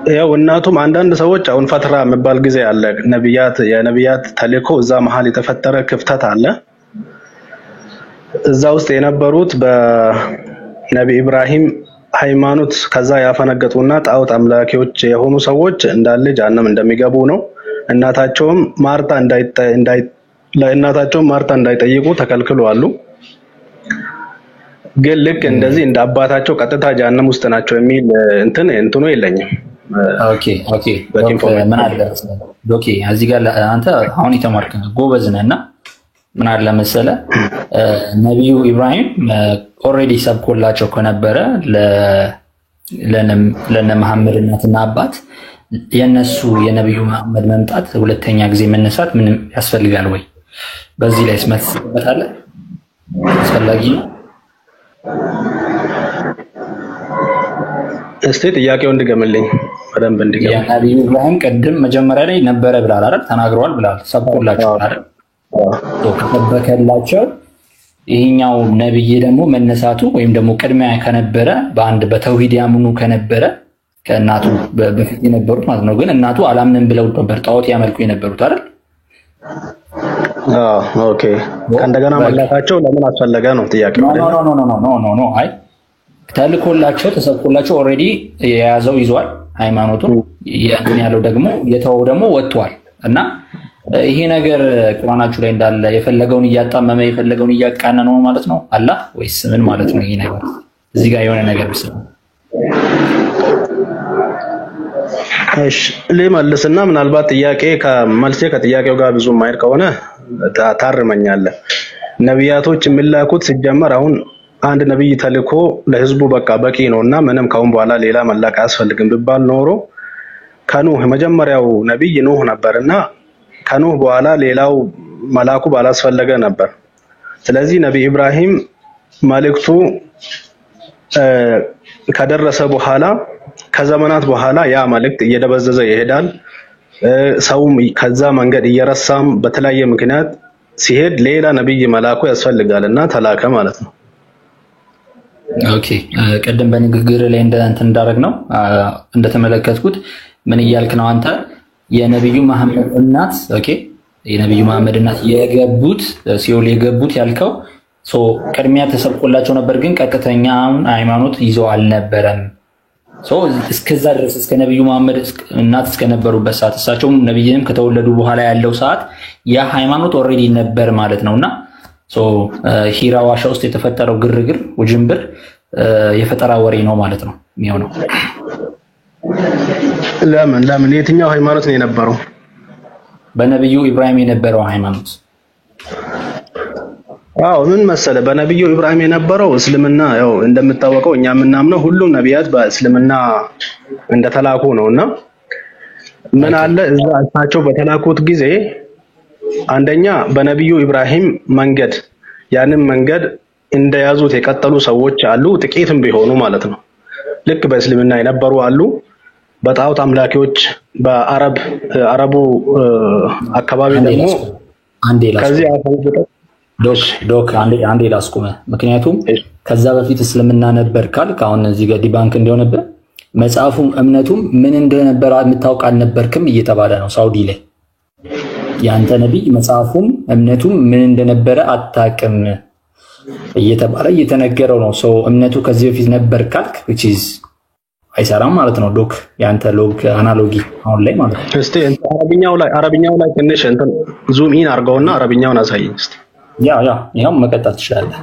ያው እናቱም አንዳንድ ሰዎች አሁን ፈትራ የሚባል ጊዜ አለ። የነቢያት ተልእኮ እዛ መሀል የተፈጠረ ክፍተት አለ። እዛ ውስጥ የነበሩት በነቢ ኢብራሂም ሃይማኖት ከዛ ያፈነገጡና ጣዖት አምላኪዎች የሆኑ ሰዎች እንዳለ ጀሃነም እንደሚገቡ ነው። እናታቸውም ማርታ እንዳይጠይቁ ተከልክለዋል። ግን ልክ እንደዚህ እንደ አባታቸው ቀጥታ ጀሃነም ውስጥ ናቸው የሚል እንትኑ የለኝም። ኦኬ ምን አለ ኦኬ፣ እዚህ ጋር አንተ አሁን የተማርክ ጎበዝ ነህና ምን አለ መሰለ ነብዩ ኢብራሂም ኦሬዲ ሰብኮላቸው ከነበረ ለነ መሐመድ እናትና አባት የነሱ የነብዩ መሐመድ መምጣት ሁለተኛ ጊዜ መነሳት ምን ያስፈልጋል ወይ? በዚህ ላይ ስመትበታለ አስፈላጊ ነው? እስቲ ጥያቄውን እንድገምልኝ በደንብ እንድገም። ነብዩ ኢብራሂም ቀደም መጀመሪያ ላይ ነበረ ብላል አይደል? ተናግረዋል ብላል፣ ሰብኮላቸው አይደል? ከተበከላቸው ይሄኛው ነብይ ደግሞ መነሳቱ ወይም ደግሞ ቅድሚያ ከነበረ በአንድ በተውሂድ ያምኑ ከነበረ ከእናቱ በፊት የነበሩት ማለት ነው። ግን እናቱ አላምንም ብለው ነበር ጣዖት ያመልኩ የነበሩት አይደል? ኦኬ። ከእንደገና መላካቸው ለምን አስፈለገ ነው ጥያቄው? ኖ አይ ተልኮላቸው ተሰብኮላቸው ኦሬዲ የያዘው ይዟል ሃይማኖቱን ያለው ደግሞ የተወው ደግሞ ወጥቷል እና ይሄ ነገር ቁርአናችሁ ላይ እንዳለ የፈለገውን እያጣመመ የፈለገውን እያቃነነ ነው ማለት ነው አላህ ወይስ ምን ማለት ነው? ይሄ ነገር እዚህ ጋር የሆነ ነገር ብስል እሺ ልመልስና ምናልባት ጥያቄ ከመልሴ ከጥያቄው ጋር ብዙ ማይር ከሆነ ታርመኛለህ። ነብያቶች የሚላኩት ሲጀመር አሁን አንድ ነብይ ተልኮ ለህዝቡ በቂ ነውና ምንም ካሁን በኋላ ሌላ መላክ አያስፈልግም ቢባል ኖሮ ከኑህ መጀመሪያው ነብይ ኑህ ነበርና ከኑህ በኋላ ሌላው መላኩ ባላስፈለገ ነበር። ስለዚህ ነብይ ኢብራሂም መልእክቱ ከደረሰ በኋላ ከዘመናት በኋላ ያ መልእክት እየደበዘዘ ይሄዳል። ሰውም ከዛ መንገድ እየረሳም በተለያየ ምክንያት ሲሄድ ሌላ ነብይ መላኩ ያስፈልጋልና ተላከ ማለት ነው። ኦኬ ቀደም በንግግር ላይ እንዳደረግ ነው እንደተመለከትኩት ምን እያልክ ነው አንተ? የነብዩ መሐመድ እናት ኦኬ፣ የነብዩ መሐመድ እናት የገቡት ሲኦል የገቡት ያልከው ቅድሚያ ተሰብኮላቸው ነበር፣ ግን ቀጥተኛውን ሃይማኖት ይዘው አልነበረም። እስከዛ ድረስ እስከ ነብዩ መሐመድ እናት እስከነበሩበት ሰዓት እሳቸውም ነብይንም ከተወለዱ በኋላ ያለው ሰዓት ያ ሃይማኖት ኦሬዲ ነበር ማለት ነውና ሂራ ዋሻ ውስጥ የተፈጠረው ግርግር ውጅንብር የፈጠራ ወሬ ነው ማለት ነው የሚሆነው። ለምን የትኛው ሃይማኖት ነው የነበረው? በነብዩ ኢብራሂም የነበረው ሃይማኖት። ምን መሰለ በነብዩ ኢብራሂም የነበረው እስልምና ያው እንደምታወቀው እኛ የምናምነው ሁሉም ነቢያት በእስልምና እንደተላኩ ነውና ምን አለ እዛ እሳቸው በተላኩት ጊዜ አንደኛ በነብዩ ኢብራሂም መንገድ ያንን መንገድ እንደያዙት የቀጠሉ ሰዎች አሉ፣ ጥቂትም ቢሆኑ ማለት ነው። ልክ በእስልምና የነበሩ አሉ። በጣዖት አምላኪዎች በአረቡ አካባቢ ደግሞ ከዚህ ዶክ አንዴ ላስቁመ። ምክንያቱም ከዛ በፊት እስልምና ነበር ካልክ አሁን እዚህ ጋር ዲባንክ እንደሆነብህ መጽሐፉም እምነቱም ምን እንደነበረ የምታውቅ አልነበርክም እየተባለ ነው ሳውዲ ላይ። ያንተ ነብይ መጽሐፉም እምነቱም ምን እንደነበረ አታውቅም እየተባለ እየተነገረው ነው። እምነቱ ከዚህ በፊት ነበር ካልክ which is አይሰራም ማለት ነው። ዶክ ያንተ ሎግ አናሎጂ አሁን ላይ ማለት ነው። እስቲ አረብኛው ላይ ትንሽ እንትን ዙም ኢን አድርገውና አረብኛውን አሳየኝ እስቲ። ያው መቀጠል ትችላለህ።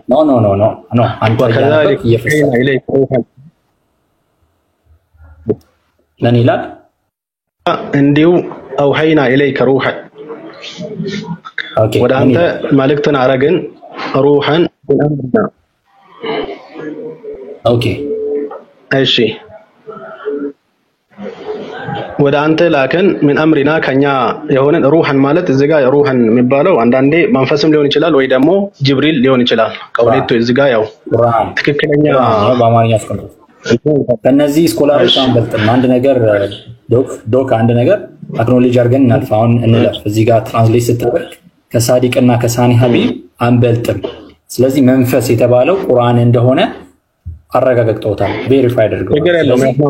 ኖ አንተ ምን ይላል? እንዲሁ አውሃይና ኢለይከ ሩሐን ወደ አንተ መልእክትን አረግን ሩሐን ኦኬ እሺ ወደ አንተ ላከን ምን አምሪና ከኛ የሆነ ሩሐን ማለት እዚህ ጋር ሩሐን የሚባለው አንዳንዴ መንፈስም ሊሆን ይችላል ወይ ደግሞ ጅብሪል ሊሆን ይችላል። ከሁለቱ እዚህ ጋር ያው ትክክለኛ በአማርኛ አስቀምጥ። ከነዚህ ስኮላሮች አንበልጥም። አንድ ነገር ዶክ አንድ ነገር አክኖሌጅ አድርገን እናልፍ። አሁን እንለፍ። እዚህ ጋር ትራንስሌት ስታደርግ ከሳዲቅና ከሳኒ ሀቢብ አንበልጥም። ስለዚህ መንፈስ የተባለው ቁርአን እንደሆነ አረጋግጠውታል። ቬሪፋይ አድርገው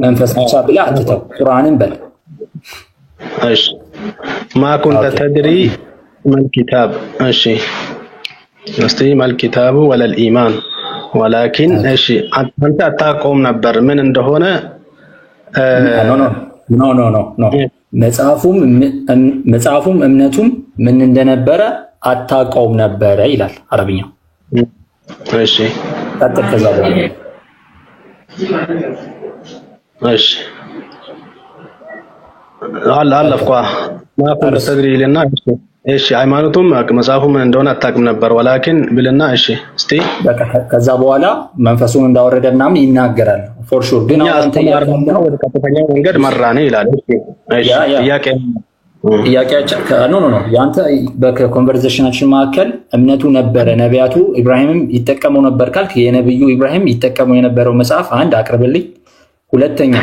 መንፈስ ብቻ ብላ አትተው፣ ቁርአንን በል። እሺ ማኩንተ ተድሪ መል ኪታብ። እሺ እስቲ መል ኪታቡ ወለል ኢማን ወላኪን። እሺ አንተ አታውቀውም ነበር ምን እንደሆነ? ኖ መጽሐፉም እምነቱም ምን እንደነበረ አታውቀውም ነበረ ይላል አረብኛው። እሺ ተጠቀዛ በኋላ እሺ አለፍኳ ማኩንተ ተድሪ ለና እሺ ሃይማኖቱም መጽሐፉም እንደሆነ አታውቅም ነበር ወላኪን ብልና። እሺ እስቲ ከዛ በኋላ መንፈሱን እንዳወረደ ምናምን ይናገራል። ፎር ሹር ግን አንተ ያለው ወደ ቀጥተኛው መንገድ መራኔ ይላል። እሺ ጥያቄያችን ኖ ያንተ በኮንቨርሴሽናችን መካከል እምነቱ ነበረ ነቢያቱ ኢብራሂምም ይጠቀመው ነበር ካልክ የነብዩ ኢብራሂም ይጠቀመው የነበረው መጽሐፍ አንድ አቅርብልኝ። ሁለተኛ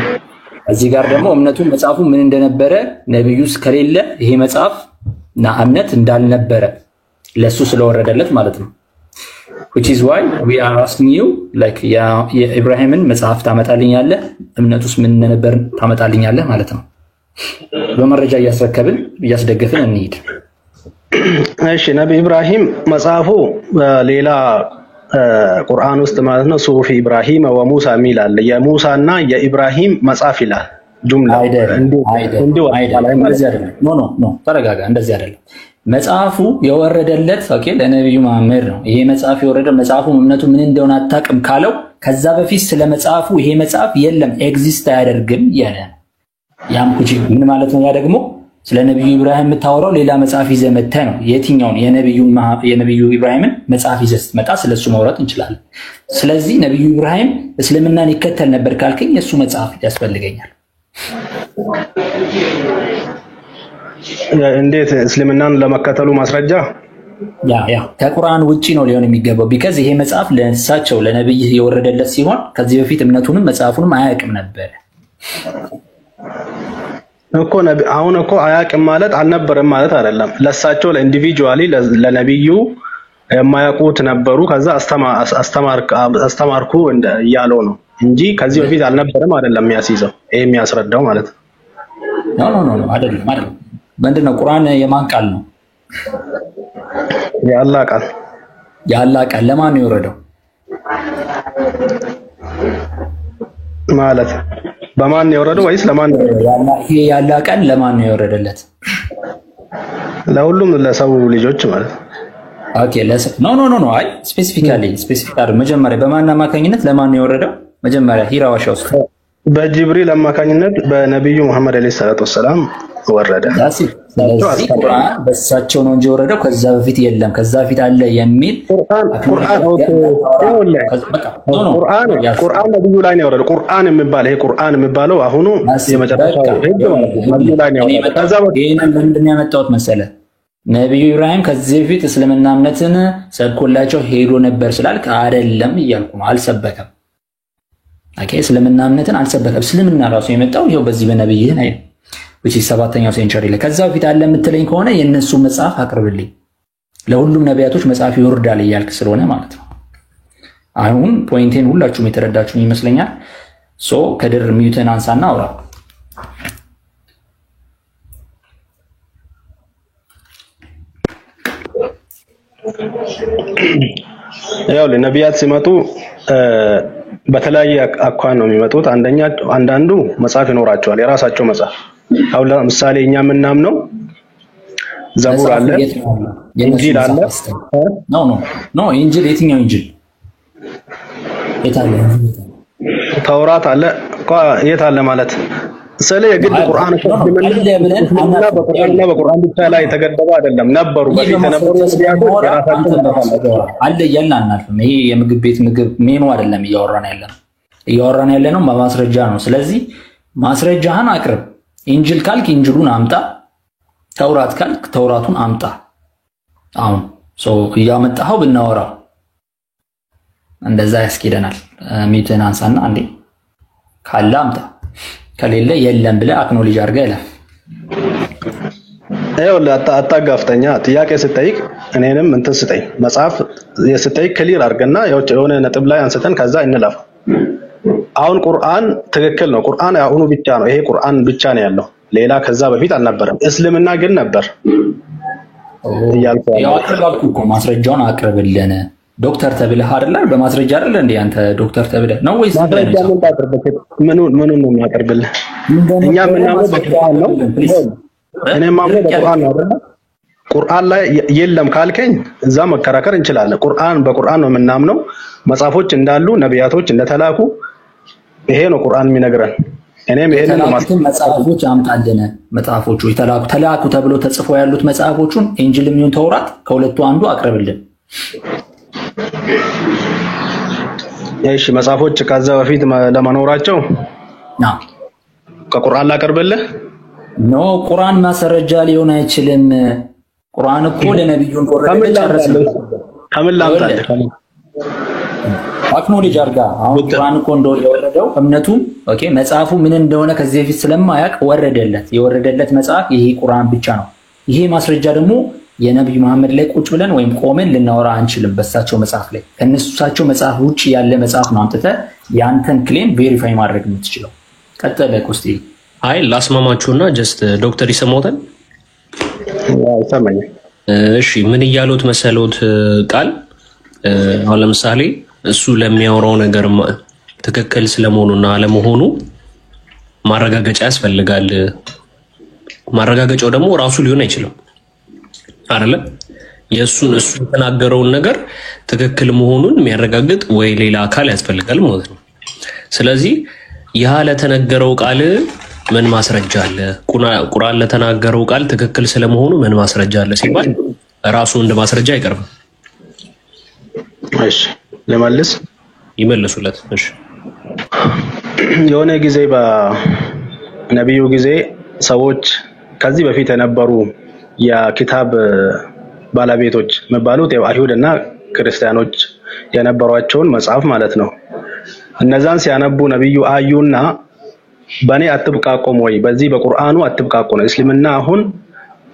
እዚህ ጋር ደግሞ እምነቱ መጽሐፉ ምን እንደነበረ ነብዩስ ከሌለ ይሄ መጽሐፍ እና እምነት እንዳልነበረ ለሱ ስለወረደለት ማለት ነው። which is why we are asking you like የኢብራሂምን መጽሐፍ ታመጣልኛለህ እምነቱስ ምን እንደነበር ታመጣልኛለህ ማለት ነው። በመረጃ እያስረከብን እያስደገፍን እንሂድ። እሺ ነብይ ኢብራሂም መጽሐፉ ሌላ ቁርአን ውስጥ ማለት ነው ሱፊ ኢብራሂም ወሙሳ ሚላል የሙሳና የኢብራሂም መጽሐፍ ይላል። ጁምላ ኖ ተረጋጋ። እንደዚህ አይደለም። መጽሐፉ የወረደለት ለነብዩ መሐመድ ነው። ይሄ መጽሐፍ የወረደ መጽሐፉ እምነቱ ምን እንደሆነ አታውቅም ካለው ከዛ በፊት ስለ መጽሐፉ ይሄ መጽሐፍ የለም ኤግዚስት አያደርግም ያለ ያም ምን ማለት ነው? ያ ደግሞ ስለ ነብዩ ኢብራሂም የምታወራው ሌላ መጽሐፍ ይዘህ መተህ ነው። የትኛውን የነብዩ ኢብራሂምን መጽሐፍ ይዘህ ስትመጣ ስለሱ ማውራት እንችላለን። ስለዚህ ነብዩ ኢብራሂም እስልምናን ይከተል ነበር ካልከኝ የሱ መጽሐፍ ያስፈልገኛል። እንዴት እስልምናን ለመከተሉ ማስረጃ? ያ ከቁርአን ውጪ ነው ሊሆን የሚገባው። ቢካዝ ይሄ መጽሐፍ ለእሳቸው ለነብይ የወረደለት ሲሆን ከዚህ በፊት እምነቱንም መጽሐፉንም አያውቅም ነበር እኮ አሁን እኮ አያውቅም ማለት አልነበረም ማለት አይደለም። ለእሳቸው ለኢንዲቪጁዋሊ ለነብዩ የማያውቁት ነበሩ። ከዛ አስተማርኩ እያለው ነው እንጂ ከዚህ በፊት አልነበረም አይደለም የሚያስይዘው ይሄ የሚያስረዳው ማለት ነው። ኖ አይደለም። ምንድነው? ቁርአን የማን ቃል ነው? የአላህ ቃል። የአላህ ቃል ለማን ነው የወረደው ማለት? በማን ነው የወረደው ወይስ ለማን ነው? ይሄ የአላህ ቃል ለማን ነው የወረደለት? ለሁሉም ለሰው ልጆች ማለት ነው። ኦኬ ኖ አይ ስፔሲፊካሊ መጀመሪያ በማን አማካኝነት ለማን ነው የወረደው? መጀመሪያ ሂራዋሻ ውስጥ በጅብሪል አማካኝነት በነብዩ መሐመድ አለይሂ ሰላቱ ወሰላም ወረደ። ስለዚህ ቁርአን በእሳቸው ነው እንጂ የወረደው ከዛ በፊት የለም። ከዛ በፊት አለ የሚል ቁርአን ነብዩ ላይ ነው የወረደው። ቁርአን የሚባለው አሁኑ የመጨረሻው ህግ ማለት ነው። ነብዩ ላይ ነው የወረደው። ከዛ ይሄንን ምንድን ነው ያመጣሁት መሰለህ? ነብዩ ኢብራሂም ከዚህ በፊት እስልምና እምነትን ሰብኮላቸው ሄዶ ነበር ስላልክ አይደለም እያልኩ ነው። አልሰበከም። ኦኬ እስልምና እምነትን አልሰበከም። እስልምና ራሱ የመጣው ይሄው በዚህ በነብይህ ነው which is 7ኛው ሴንቸሪ ላይ። ከዛ በፊት አለ የምትለኝ ከሆነ የነሱ መጽሐፍ አቅርብልኝ። ለሁሉም ነቢያቶች መጽሐፍ ይወርዳል እያልክ ስለሆነ ማለት ነው። አሁን ፖይንቴን ሁላችሁም የተረዳችሁኝ ይመስለኛል። ከድር ሚዩትን አንሳና አውራ። ያው ለነቢያት ሲመጡ በተለያየ አኳን ነው የሚመጡት። አንዳንዱ መጽሐፍ ይኖራቸዋል፣ የራሳቸው መጽሐፍ። አሁን ለምሳሌ እኛ የምናምነው ዘቡር አለ፣ ኢንጂል አለ። ኖ ኢንጂል የትኛው ኢንጂል? የታለ? ተውራት አለ። የት አለ ማለት ስለ የግድ ቁርአን እና በቁርአን ብቻ ላይ የተገደበ አይደለም። ነበሩ በፊት የነበሩ ነቢያቶች የራሳቸው አለ እያልን አናልፍም። ይሄ የምግብ ቤት ምግብ ሜኑ አይደለም እያወራን ያለ ነው በማስረጃ ነው። ስለዚህ ማስረጃህን አቅርብ። ኢንጂል ካልክ ኢንጂሉን አምጣ፣ ተውራት ካልክ ተውራቱን አምጣ። አሁን እያመጣኸው ብናወራው እንደዛ ያስኬደናል። ሚትን አንሳና አንዴ ካለ አምጣ፣ ከሌለ የለም ብለህ አክኖሎጂ አድርገህ እለፍ። ይኸውልህ አታጋፍጠኛ። ጥያቄ ስጠይቅ እኔንም እንትን ስጠኝ፣ መጽሐፍ ስጠይቅ ክሊር አድርገና የሆነ ነጥብ ላይ አንስተን ከዛ እንለፍ። አሁን ቁርአን ትክክል ነው። ቁርአን አሁኑ ብቻ ነው። ይሄ ቁርአን ብቻ ነው ያለው። ሌላ ከዛ በፊት አልነበረም። እስልምና ግን ነበር። ያው አቅርባችሁ እኮ ማስረጃውን አቅርብልን። ዶክተር ተብለህ አይደል? በማስረጃ አይደል እንዴ አንተ ዶክተር ተብለህ ነው ወይስ ማስረጃ ምን ታቀርብልህ? ምን ነው የሚያቀርብልህ? እኛ ምናምን በቁርአን ነው። እኔ ማምነው በቁርአን ነው አይደል? ቁርአን ላይ የለም ካልከኝ እዛ መከራከር እንችላለን። በቁርአን ነው የምናምነው። መጽሐፎች እንዳሉ ነቢያቶች እንደተላኩ ይሄ ነው ቁርአን የሚነግረን። እኔም ይሄንን መጽሐፎች አምጣልን። መጽሐፎቹ ተላኩ ተብሎ ተጽፎ ያሉት መጽሐፎቹን ኢንጂል የሚሆን ተውራት ከሁለቱ አንዱ አቅርብልን። እሺ መጽሐፎች ከዛ በፊት ለመኖራቸው ከቁርአን ላቀርብልህ? ኖ ቁርአን ማስረጃ ሊሆን አይችልም። ቁርአን እኮ ለነብዩ እንደወረደ ጨረሰ። ከምን ላምጣልህ? አክኖሌጅ አድርጋ አሁን ቁርአን እኮ እንደወረደው እምነቱም ኦኬ መጽሐፉ ምን እንደሆነ ከዚህ በፊት ስለማያውቅ ወረደለት። የወረደለት መጽሐፍ ይሄ ቁርአን ብቻ ነው። ይሄ ማስረጃ ደግሞ የነብዩ መሐመድ ላይ ቁጭ ብለን ወይም ቆመን ልናወራ አንችልም። በሳቸው መጽሐፍ ላይ ከነሱሳቸው መጽሐፍ ውጪ ያለ መጽሐፍ ነው አምጥተህ ያንተን ክሌም ቬሪፋይ ማድረግ የምትችለው። ቀጠለ ኮስቲ አይ ላስማማችሁና ጀስት ዶክተር ይሰማውታል? ይሰማኝ። እሺ ምን እያሉት መሰሎት ቃል አሁን ለምሳሌ እሱ ለሚያወራው ነገር ትክክል ስለመሆኑና አለመሆኑ ማረጋገጫ ያስፈልጋል። ማረጋገጫው ደግሞ ራሱ ሊሆን አይችልም አይደለም። እሱ የተናገረውን ነገር ትክክል መሆኑን የሚያረጋግጥ ወይ ሌላ አካል ያስፈልጋል ማለት ነው። ስለዚህ ያ ለተነገረው ቃል ምን ማስረጃ አለ? ቁርአን ለተናገረው ቃል ትክክል ስለመሆኑ ምን ማስረጃ አለ ሲባል ራሱ እንደ ማስረጃ አይቀርብም። እሺ ለማለስ ይመልሱለት። እሺ የሆነ ጊዜ በነብዩ ጊዜ ሰዎች ከዚህ በፊት የነበሩ የኪታብ ባለቤቶች መባሉት አይሁድና ክርስቲያኖች የነበሯቸውን መጽሐፍ ማለት ነው። እነዛን ሲያነቡ ነብዩ አዩና በኔ አትብቃቆም ወይ በዚህ በቁርአኑ አትብቃቆ ነው። እስልምና አሁን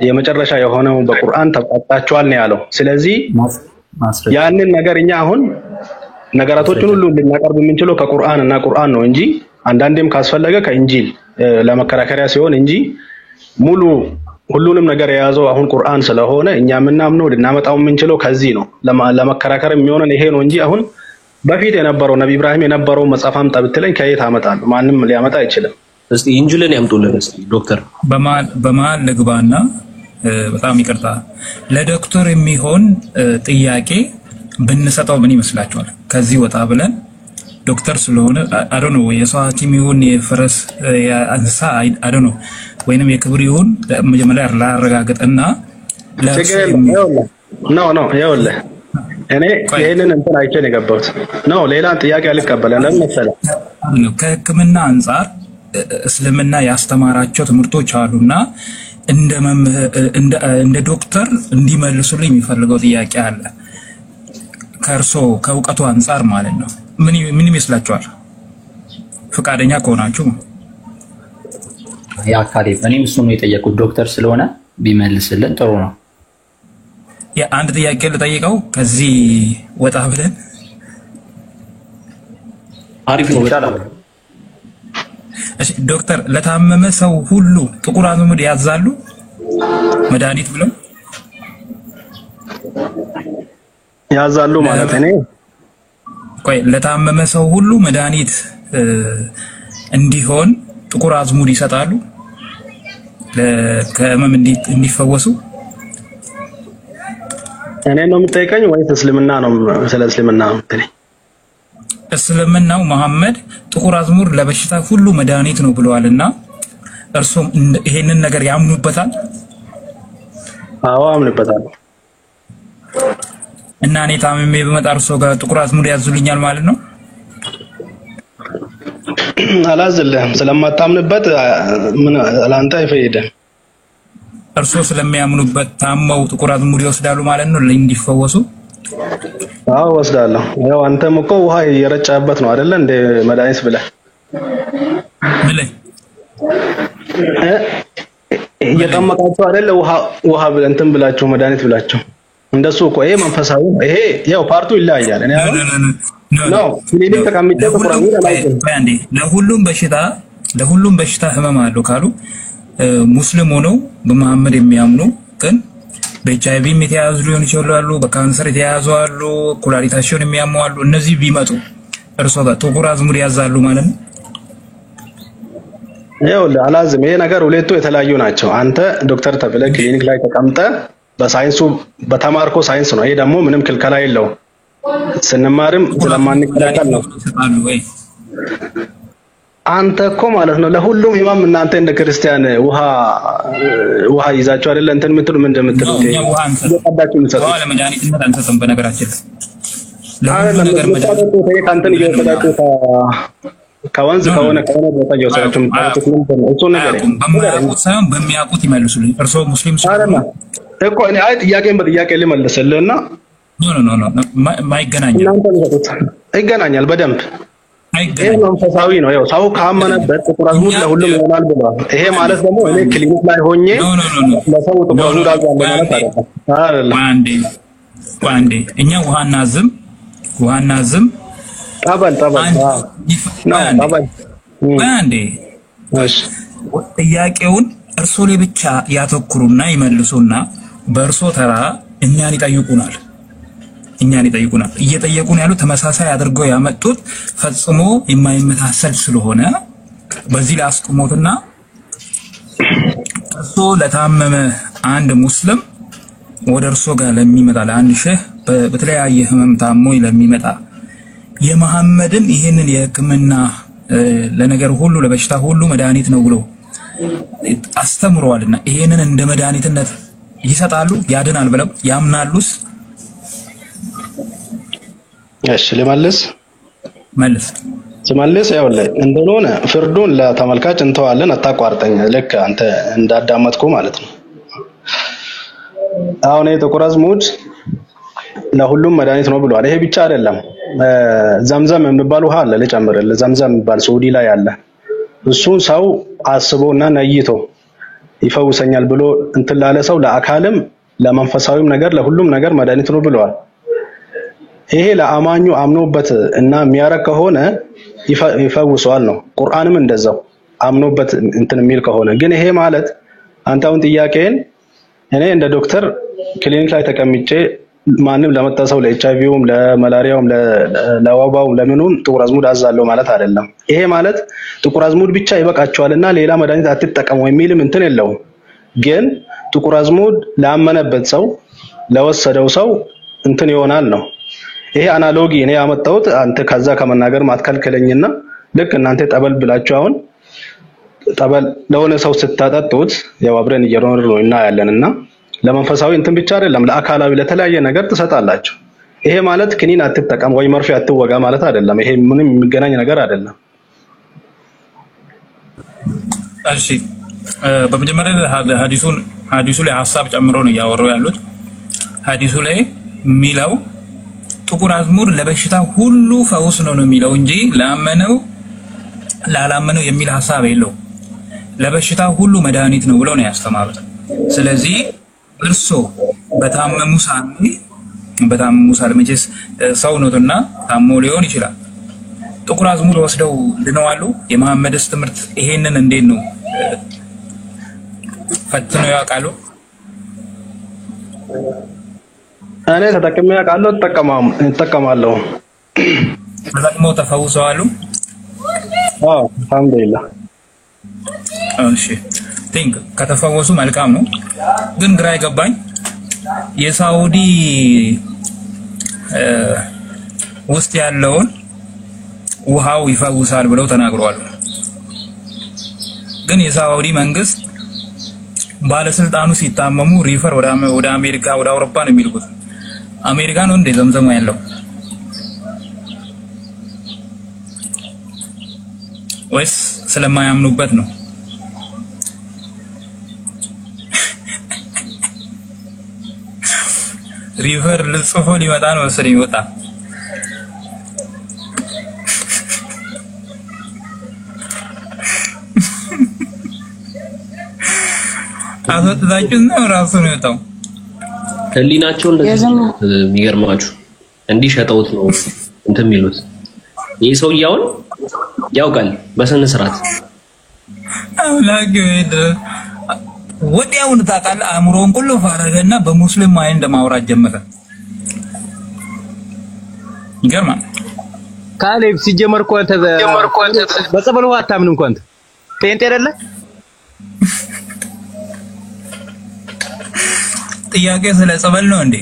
የመጨረሻ የሆነው በቁርአን ተቋጣጣቸዋል ነው ያለው። ስለዚህ ያንን ነገር እኛ አሁን ነገራቶችን ሁሉ ልናቀርብ የምንችለው ከቁርአን እና ቁርአን ነው እንጂ አንዳንዴም ካስፈለገ ከኢንጂል ለመከራከሪያ ሲሆን እንጂ ሙሉ ሁሉንም ነገር የያዘው አሁን ቁርአን ስለሆነ እኛ ምናምነው ልናመጣው የምንችለው ከዚህ ነው። ለመከራከር የሚሆነን ይሄ ነው እንጂ አሁን በፊት የነበረው ነብይ ኢብራሂም የነበረው መጽሐፍ አምጣ ብትለኝ ከየት አመጣለሁ? ማንም ሊያመጣ አይችልም። እስቲ ኢንጂልን ያምጡልን እስቲ ዶክተር። በመሀል ልግባና በጣም ይቅርታ ለዶክተር የሚሆን ጥያቄ ብንሰጠው ምን ይመስላችኋል? ከዚህ ወጣ ብለን ዶክተር ስለሆነ አይ ዶንት ኖ የሰው ሐኪም ይሁን የፈረስ የእንስሳ አይ ዶንት ኖ ወይንም የክብር ይሁን መጀመሪያ ላረጋግጥና ነው ይኸውልህ እኔ ይሄንን እንትን አይቼ ነው የገባሁት ነው። ሌላ ጥያቄ አልቀበለም። ለምን መሰለህ ከሕክምና አንፃር እስልምና ያስተማራቸው ትምህርቶች አሉና እንደ ዶክተር እንዲመልሱልኝ የሚፈልገው ጥያቄ አለ። ከእርሶ ከእውቀቱ አንፃር ማለት ነው ምን ይመስላችኋል? ፈቃደኛ ከሆናችሁ ያ ካሌብ እኔም እሱ ነው የጠየቁት ዶክተር ስለሆነ ቢመልስልን ጥሩ ነው። አንድ ጥያቄ ልጠይቀው ከዚህ ወጣ ብለን አሪፍ ነው ይቻላል። እሺ ዶክተር ለታመመ ሰው ሁሉ ጥቁር አዝሙድ ያዛሉ መድኃኒት ብለው ያዛሉ ማለት ነው? ቆይ ለታመመ ሰው ሁሉ መድኃኒት እንዲሆን ጥቁር አዝሙድ ይሰጣሉ ለከመም እንዲፈወሱ? እኔ ነው የምጠይቀኝ ወይስ እስልምና ነው? ስለ እስልምና ነው የምትለኝ? እስልምናው መሐመድ ጥቁር አዝሙድ ለበሽታ ሁሉ መድኃኒት ነው ብለዋልና እርሶም ይሄንን ነገር ያምኑበታል? አዎ አምንበታለሁ። እና እኔ ታምሜ በመጣ እርሶ ጋር ጥቁር አዝሙድ ያዙልኛል ማለት ነው? አላዝልህም። ስለማታምንበት ምን አላንተ ይፈይደ እርሶ ስለሚያምኑበት ታመው ጥቁር አዝሙድ ይወስዳሉ ማለት ነው እንዲፈወሱ? አዎ ወስዳለሁ። ያው አንተም እኮ ውሃ እየረጫበት ነው አይደለ እንደ መድኃኒት ብለህ ብለህ እየጠመቃችሁ አይደለ ውሃ ብለህ እንትን ብላችሁ መድኃኒት ብላችሁ እንደሱ እኮ ይሄ መንፈሳዊ ይሄ ያው ፓርቱ ይለያያል። እኔ ነው ክሊኒክ ተቀምጬ ጥቁር አዝሙድ አላውቅም። ለሁሉም በሽታ ህመም አለው ካሉ ሙስሊም ሆነው በመሐመድ የሚያምኑ ግን በኤችአይቪ የተያዙ ሊሆን ይችላሉ፣ በካንሰር የተያዙ አሉ፣ ኩላሊታቸውን የሚያሙ አሉ። እነዚህ ቢመጡ እርሶ ጋር ጥቁር አዝሙድ ያዛሉ ማለት ነው? ይኸውልህ አላዝም፣ ይሄ ነገር ሁለቱ የተለያዩ ናቸው። አንተ ዶክተር ተብለህ ክሊኒክ ላይ ተቀምጠ በሳይንሱ በተማርኮ ሳይንስ ነው። ይሄ ደግሞ ምንም ክልከላ የለውም። ስንማርም ስለማንከለከል ነው። አንተ እኮ ማለት ነው ለሁሉም ኢማም እናንተ እንደ ክርስቲያን ውሃ ይዛችሁ አይደለ እንትን የምትሉ ምን እንደምትሉ ለቀዳችሁ ምሰጡ ውሃ ለመድኃኒትነት አንሰጥም። በነገራችን ለሁሉ ነገር መድኃኒት ካንተን እየወሰዳችሁ ከወንዝ ከሆነ ቦታ እየወሰዳችሁ የምታወጡት ምንድን ነው? እሱ ነገር በማያውቁት ሳይሆን በሚያውቁት ይመልሱልኝ። እርስዎ ሙስሊም ስለሆነ እኮ እኔ አይ ጥያቄን በጥያቄ ልመልስልህና ኖ ማይገናኝ እናንተ ልሰጡት ይገናኛል በደንብ ይሄ መንፈሳዊ ነው። ያው ሰው ካመነበት ጥቁር አዝሙድ ለሁሉም ይሆናል ብለዋል። ይሄ ማለት ደግሞ እኔ ክሊኒክ ላይ ሆኜ ለሰው ጥቁር አዝሙድ አዛለሁ ማለት አይደለም። አንዴ እኛ ውሃና ዝም ጠበል አንዴ እሺ ጥያቄውን እርሶ ላይ ብቻ ያተኩሩና ይመልሱና በእርሶ ተራ እኛን ይጠይቁናል። እየጠየቁን ያሉት ተመሳሳይ አድርገው ያመጡት ፈጽሞ የማይመሳሰል ስለሆነ በዚህ ላይ አስቆሞትና እርሶ ለታመመ አንድ ሙስሊም ወደ እርሶ ጋር ለሚመጣ ለአንድ ሼህ በተለያየ ህመም ታሞ ለሚመጣ የመሐመድን ይሄንን የህክምና ለነገር ሁሉ ለበሽታ ሁሉ መድኃኒት ነው ብሎ አስተምረዋልና ይሄንን እንደ መድኃኒትነት ይሰጣሉ፣ ያድናል ብለው ያምናሉስ? እሺ ልመልስ መልስ ያውልህ እንደሆነ ፍርዱን ለተመልካች እንተዋለን። አታቋርጠኝ፣ ልክ አንተ እንዳዳመጥኩ ማለት ነው። አሁን የጥቁር አዝሙድ ለሁሉም መድኃኒት ነው ብሏል። ይሄ ብቻ አይደለም፣ ዘምዘም የሚባል ውሃ አለ ልጨምርልህ። ዘምዘም የሚባል ሳውዲ ላይ አለ። እሱን ሰው አስቦና ነይቶ ይፈውሰኛል ብሎ እንትን ላለ ሰው ለአካልም ለመንፈሳዊም ነገር ለሁሉም ነገር መድኃኒት ነው ብለዋል። ይሄ ለአማኙ አምኖበት እና የሚያረክ ከሆነ ይፈውሰዋል ነው። ቁርአንም እንደዛው አምኖበት እንትን የሚል ከሆነ ግን ይሄ ማለት አንተ አሁን ጥያቄን እኔ እንደ ዶክተር ክሊኒክ ላይ ተቀምጬ ማንም ለመጣ ሰው ለኤችአይቪውም ለማላሪያውም ለወባውም ለምኑም ጥቁር አዝሙድ አዛለው ማለት አይደለም። ይሄ ማለት ጥቁር አዝሙድ ብቻ ይበቃቸዋልና ሌላ መድኃኒት አትጠቀሙ የሚልም እንትን የለውም። ግን ጥቁር አዝሙድ ላመነበት ሰው ለወሰደው ሰው እንትን ይሆናል ነው። ይሄ አናሎጂ እኔ ያመጣሁት አንተ ከዛ ከመናገር ማትከልከለኝና ልክ እናንተ ጠበል ብላችሁ አሁን ጠበል ለሆነ ሰው ስታጠጡት ያው አብረን እየሮርን ነው እና ያለንና ለመንፈሳዊ እንትን ብቻ አይደለም ለአካላዊ ለተለያየ ነገር ትሰጣላችሁ። ይሄ ማለት ክኒን አትጠቀም ወይ መርፌ አትወጋ ማለት አይደለም። ይሄ ምንም የሚገናኝ ነገር አይደለም። እሺ በመጀመሪያ ሐዲሱ ላይ ሐሳብ ጨምሮ ነው ያወራው ያሉት። ሐዲሱ ላይ ሚላው ጥቁር አዝሙድ ለበሽታ ሁሉ ፈውስ ነው የሚለው እንጂ ላላመነው የሚል ሐሳብ የለው። ለበሽታ ሁሉ መድኃኒት ነው ብሎ ነው ያስተማሩት። ስለዚህ እርሶ በታመሙ ሳል መቼስ ሰው ነውና ታሞ ሊሆን ይችላል። ጥቁር አዝሙድ ወስደው ድነዋሉ። የመሐመድስ ትምህርት ይሄንን እንዴት ነው ፈትነው ያውቃሉ? እኔ ተጠቅሜ ያውቃለሁ፣ እጠቀማለሁ። ተጠቅመው ተፈውሰዋሉ? አዎ አልሐምዱሊላህ። እሺ ከተፈወሱ መልካም ነው። ግን ግራ ይገባኝ የሳውዲ ውስጥ ያለውን ውሃው ይፈውሳል ብለው ተናግረዋል። ግን የሳውዲ መንግስት ባለስልጣኑ ሲታመሙ ሪፈር ወደ አሜሪካ ወደ አውሮፓ ነው የሚልኩት። አሜሪካ ነው እንደ ዘምዘም ያለው ወይስ ስለማያምኑበት ነው? ሪፈር ልጽፎ ሊመጣ ነው መሰለኝ ወጣ። አሰጥታችሁ ነው ራሱ ነው የወጣው። ህሊናቸው እንደዚህ የሚገርማችሁ እንዲህ ሸጠውት ነው እንትን የሚሉት። ይሄ ሰውየውን ያውቃል በስነ ስርዓት አምላክ ወዲያውኑ ታውቃለህ አእምሮን ሁሉ ፈረገና በሙስሊም ማይንድ ማውራት ጀመረ። ይገርማል። ካሌብ ሲጀመር እኮ አንተ በጸበል ውሃ አታምንም እንኳን አንተ ጴንጤ አይደለ? ጥያቄ ስለ ጸበል ነው እንዴ?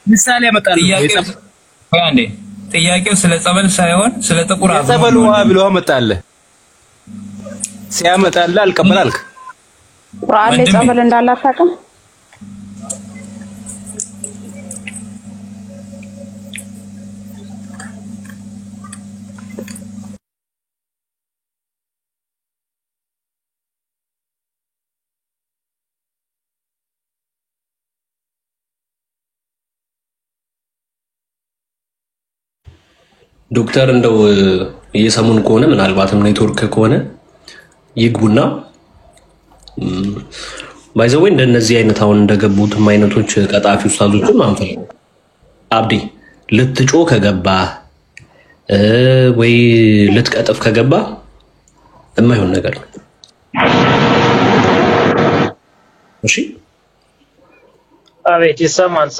ምሳሌ ያመጣል። ጥያቄው ስለ ጸበል ሳይሆን ስለ ጥቁር አዝሙድ ጸበል ውሃ ብሎ አመጣለ። ሲያመጣልህ አልቀበል አልክ። ቁርአን ላይ ጸበል እንዳለ አታውቅም? ዶክተር እንደው እየሰሙን ከሆነ ምናልባትም ኔትወርክ ከሆነ ይግቡና ባይዘው እንደነዚህ አይነት አሁን እንደገቡትም አይነቶች ቀጣፊ ኡስታዞችም አንፈልግ አብዲ ልትጮ ከገባ ወይ ልትቀጥፍ ከገባ የማይሆን ነገር ነው። እሺ አቤት ይሰማል።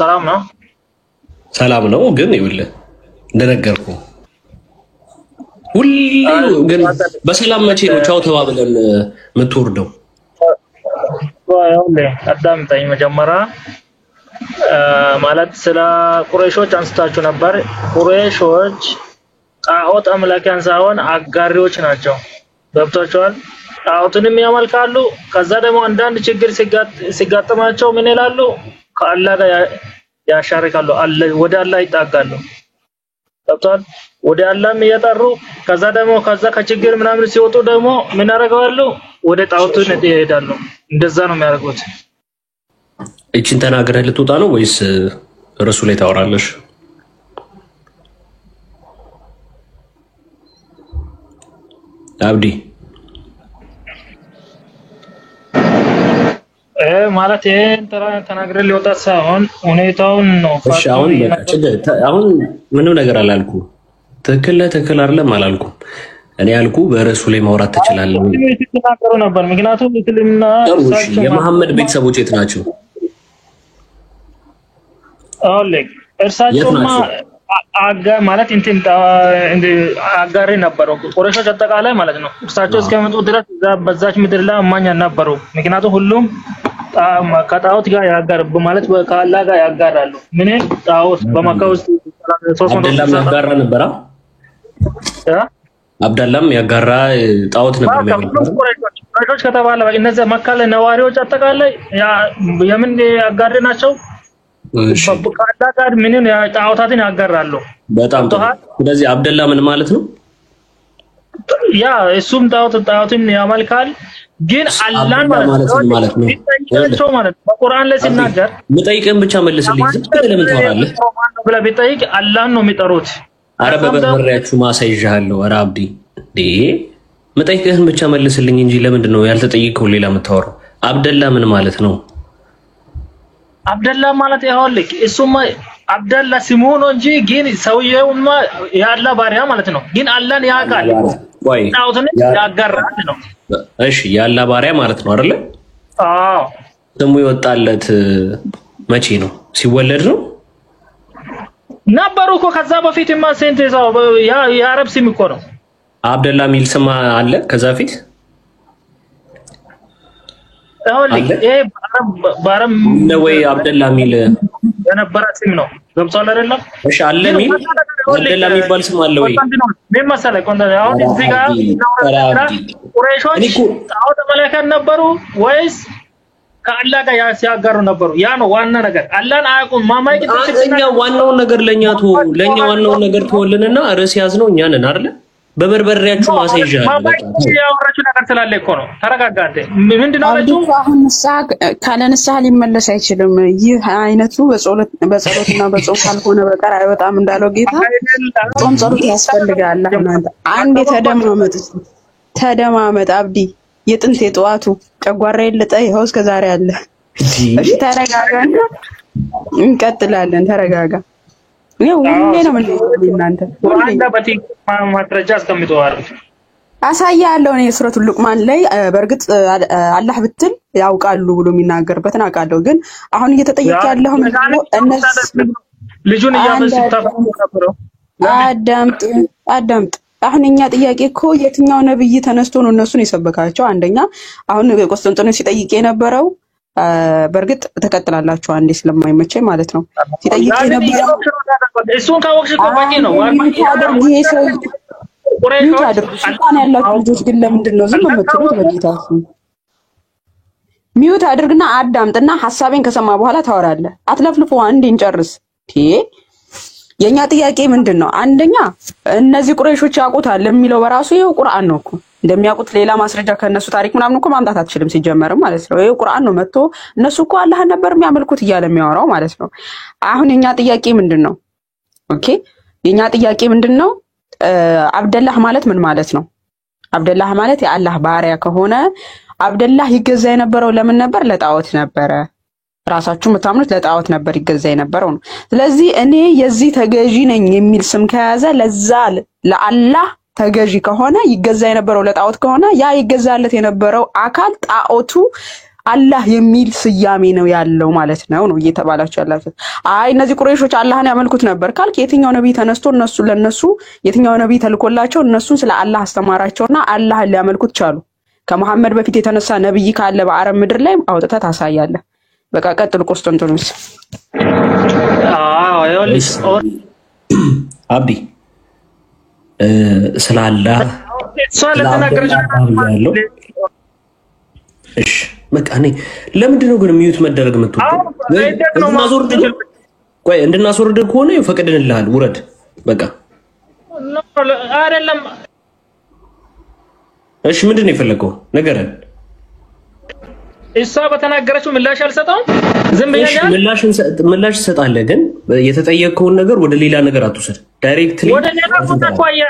ሰላም ነው ግን ይኸውልህ እንደነገርኩ ሁሉ ግን በሰላም መቼ ነው ቻው ተባብለን የምትወርደው? ያውልህ አዳምጠኝ። መጀመሪያ ማለት ስለ ቁረይሾች አንስታችሁ ነበር። ቁረይሾች ጣዖት አምላኪያን ሳይሆን አጋሪዎች ናቸው። ገብቷቸዋል። ጣዖትንም ያመልካሉ። ከዛ ደግሞ አንዳንድ ችግር ሲጋጥማቸው ምን ይላሉ? ከአላህ ጋር ያሻርካሉ። ወደ አላህ ይጣጋሉ። ገብቷል። ወደ አላህም እየጠሩ ከዛ ደግሞ ከችግር ምናምን ሲወጡ ደግሞ ምን ያደርጋሉ? ወደ ጣዖቱ ይሄዳሉ። እንደዛ ነው የሚያደርጉት። እቺን ተናግረህ ልትወጣ ነው ወይስ ርዕሱ ላይ ታወራለሽ? አብዲ ማለት ይሄን ተናግረህ ሊወጣ ሳይሆን ሁኔታውን ነው። አሁን ምንም ነገር አላልኩም። ትክክል አይደለም አላልኩም። እኔ ያልኩ በርዕሱ ላይ ማውራት ትችላለህ ወይ ተናገሩ ነበር። ምክንያቱም እስልምና የመሐመድ ቤተሰቦች የት ናቸው? እርሳቸውማ ማለት እንደ አጋሪ ነበሩ። ቁረይሾች አጠቃላይ ማለት ነው። እርሳቸው እስከመጡ ድረስ በዛች ምድር ላይ አማኝ ነበሩ። ምክንያቱም ሁሉም ከጣዖት ጋር ያጋራሉ ማለት ከአላህ ጋር ያጋራሉ። ምን ጣዖት በመካ ውስጥ 300 ያጋራ ነበር። አብደላም ያጋራ ጣዖት ነበር። ቁረይሾች ከተባለ እነዚህ መካ ላይ ነዋሪዎች አጠቃላይ የምን ያጋሪ ናቸው? ከአላህ ጋር ምንን ጣዖታትን ያጋራሉ። በጣም ጥሩ። ስለዚህ አብደላ ምን ማለት ነው? ያ እሱም ጣዖትን ያመልካል። ግን አላህን ማለት ነው በቁርአን ላይ ሲናገር ምጠይቅን ብቻ መልስልኝ። ዝም ብለህ ለምን ታወራለህ? ብለህ ቢጠይቅ አላህን ነው የሚጠሩት። አረ በበርበሬያችሁ ማሳይዣለሁ። አረ አብዲ ምጠይቅህን ብቻ መልስልኝ እንጂ ለምንድን ነው ያልተጠየቀው ሌላ የምታወራው? አብደላ ምን ማለት ነው? አብደላ ማለት ይኸውልህ እሱማ አብደላ ስሙ ነው እንጂ ግን ሰውየውማ የአላህ ባሪያ ማለት ነው። ግን አላህን ያውቃል። ወይ ጣዖትን ያጋራል ነው። እሺ የአላህ ባሪያ ማለት ነው አይደለ? አዎ። ስሙ ይወጣለት መቼ ነው? ሲወለድ ነው ነበሩ እኮ። ከዛ በፊትማ ሴንት ሰው የአረብ ስም እኮ ነው። አብደላ ሚል ስም አለ ከዛ በፊት? ይሄ ባረም ነው ወይ አብደላ ሚል የነበረ ስም ነው። ገብቷል አይደለም? እሺ አለ ሚል አብደላ የሚባል ስም አለ ወይ? ምን መሰለህ አሁን እዚህ ጋር ቁረይሾች ጣዖት አምላኪያን ነበሩ ወይስ ከአላህ ጋር ሲያጋሩ ነበሩ? ያ ነው ዋና ነገር። አላህን አያውቁም። ማማይ እኛ ዋናውን ነገር ለኛ ዋናውን ነገር ተወልንና ርዕስ ያዝነው እኛ ነን አይደለ? በበርበሬያችሁ ማሳይዣለሁ። ያወራችሁ ነገር ስላለ እኮ ነው። ተረጋጋ አንተ። ምንድነው አለችው? አሁን ካለ ንስሐ ሊመለስ አይችልም። ይህ አይነቱ በጸሎትና በጾም ካልሆነ በቀር አይወጣም እንዳለው ጌታ ጾም ጸሎት ያስፈልጋል። አንዴ ተደማመጥ አብዲ። የጥንት የጠዋቱ ጨጓራ ይልጠ ይኸው እስከ ዛሬ አለ። እሺ ተረጋጋና እንቀጥላለን። ተረጋጋ። ነው ሁሌ ነው ምን እናንተ ቁርአን በቲክ ማስረጃ አስቀምጠዋል። አሳያለሁ እኔ ሱረቱል ሉቅማን ላይ በርግጥ አላህ ብትል ያውቃሉ ብሎ የሚናገርበትን አውቃለሁ። ግን አሁን እየተጠየቀ ያለው ምንድነው? እነዚህ ልጁን እያመሰጣው አዳምጥ። አሁን እኛ ጥያቄ እኮ የትኛው ነብይ ተነስቶ ነው እነሱን የሰበካቸው? አንደኛ አሁን ቆስጠንጢኖስ ሲጠይቅ የነበረው በርግጥ ተከትላላችሁ አንዴ ስለማይመቸኝ ማለት ነው። ሲጠይቅ የነበረው እሱን ካወቅሽ እኮ በቂ ነው። ሚውት አድርጉ። ስልጣን ያላችሁ ልጆች ግን ለምንድን ነው ዝም የምትሉት? በጌታ ስም ሚውት አድርግና አዳምጥና ሐሳቤን ከሰማ በኋላ ታወራለህ። አትለፍልፎ አንዴ እንጨርስ። የኛ ጥያቄ ምንድነው? አንደኛ እነዚህ ቁረይሾች ያውቁታል የሚለው በራሱ ይሄው ቁርአን ነው እኮ። እንደሚያውቁት ሌላ ማስረጃ ከነሱ ታሪክ ምናምን እኮ ማምጣት አትችልም ሲጀመርም ማለት ነው። ይሄው ቁርአን ነው መጥቶ እነሱ እኮ አላህን ነበር የሚያመልኩት እያለ የሚያወራው ማለት ነው። አሁን የኛ ጥያቄ ምንድነው? ኦኬ የኛ ጥያቄ ምንድነው? አብደላህ ማለት ምን ማለት ነው? አብደላህ ማለት የአላህ ባሪያ ከሆነ አብደላህ ይገዛ የነበረው ለምን ነበር? ለጣዖት ነበረ። ራሳችሁ የምታምኑት ለጣዖት ነበር ይገዛ የነበረው ነው። ስለዚህ እኔ የዚህ ተገዢ ነኝ የሚል ስም ከያዘ ለዛ ለአላህ ተገዢ ከሆነ ይገዛ የነበረው ለጣዖት ከሆነ ያ ይገዛለት የነበረው አካል ጣዖቱ አላህ የሚል ስያሜ ነው ያለው ማለት ነው እየተባላችሁ ያላችሁ። አይ እነዚህ ቁረይሾች አላህን ያመልኩት ነበር ካልክ የትኛው ነብይ ተነስቶ ለነሱ የትኛው ነብይ ተልኮላቸው እነሱን ስለ አላህ አስተማራቸውና አላህን ሊያመልኩት ቻሉ? ከመሐመድ በፊት የተነሳ ነብይ ካለ በአረብ ምድር ላይ አውጥተህ ታሳያለህ። በቃ ቀጥል ቆስጠንጢኖስ። አብዲ ስለ አላህ ያለው እሺ በቃ እኔ ለምንድን ነው ግን ሚዩት መደረግ የምትወደው? እንድናስወርድ ከሆነ ፈቅድንልሃል፣ ውረድ በቃ አይደለም። እሺ ምንድን ነው የፈለገው? ነገረን። እሷ በተናገረችው ምላሽ አልሰጠውም። ዝም ብለኛል። ምላሽ ትሰጣለህ፣ ግን የተጠየቀውን ነገር ወደ ሌላ ነገር አትውሰድ። ዳይሬክትሊ ወደ ሌላ ተቋያ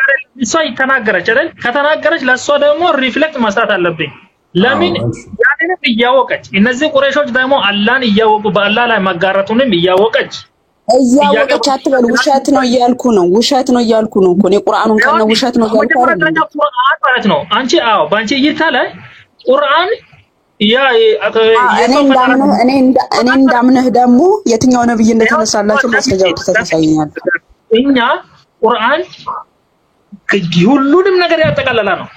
እሷ ተናገረች አይደል? ከተናገረች ለሷ ደግሞ ሪፍሌክት መስራት አለብኝ። ለምን ያንንም እያወቀች እነዚህ ቁረይሾች ደግሞ አላህን እያወቁ በአላህ ላይ ማጋራቱንም እያወቀች አትበል። ውሸት ነው እያልኩ ነው። ውሸት ነው እያልኩ ነው እኮ እኔ ቁርአኑን ከነ ውሸት ነው እያልኩ አይደል? ቁርአን ማለት ነው። አንቺ ባንቺ እይታ ላይ ቁርአን እኔ እንዳምነህ ደግሞ የትኛው ነብይ እንደተነሳላቸው ማስረጃው ተሳሳይኛል። እኛ ቁርአን ሁሉንም ነገር ያጠቃለለ ነው።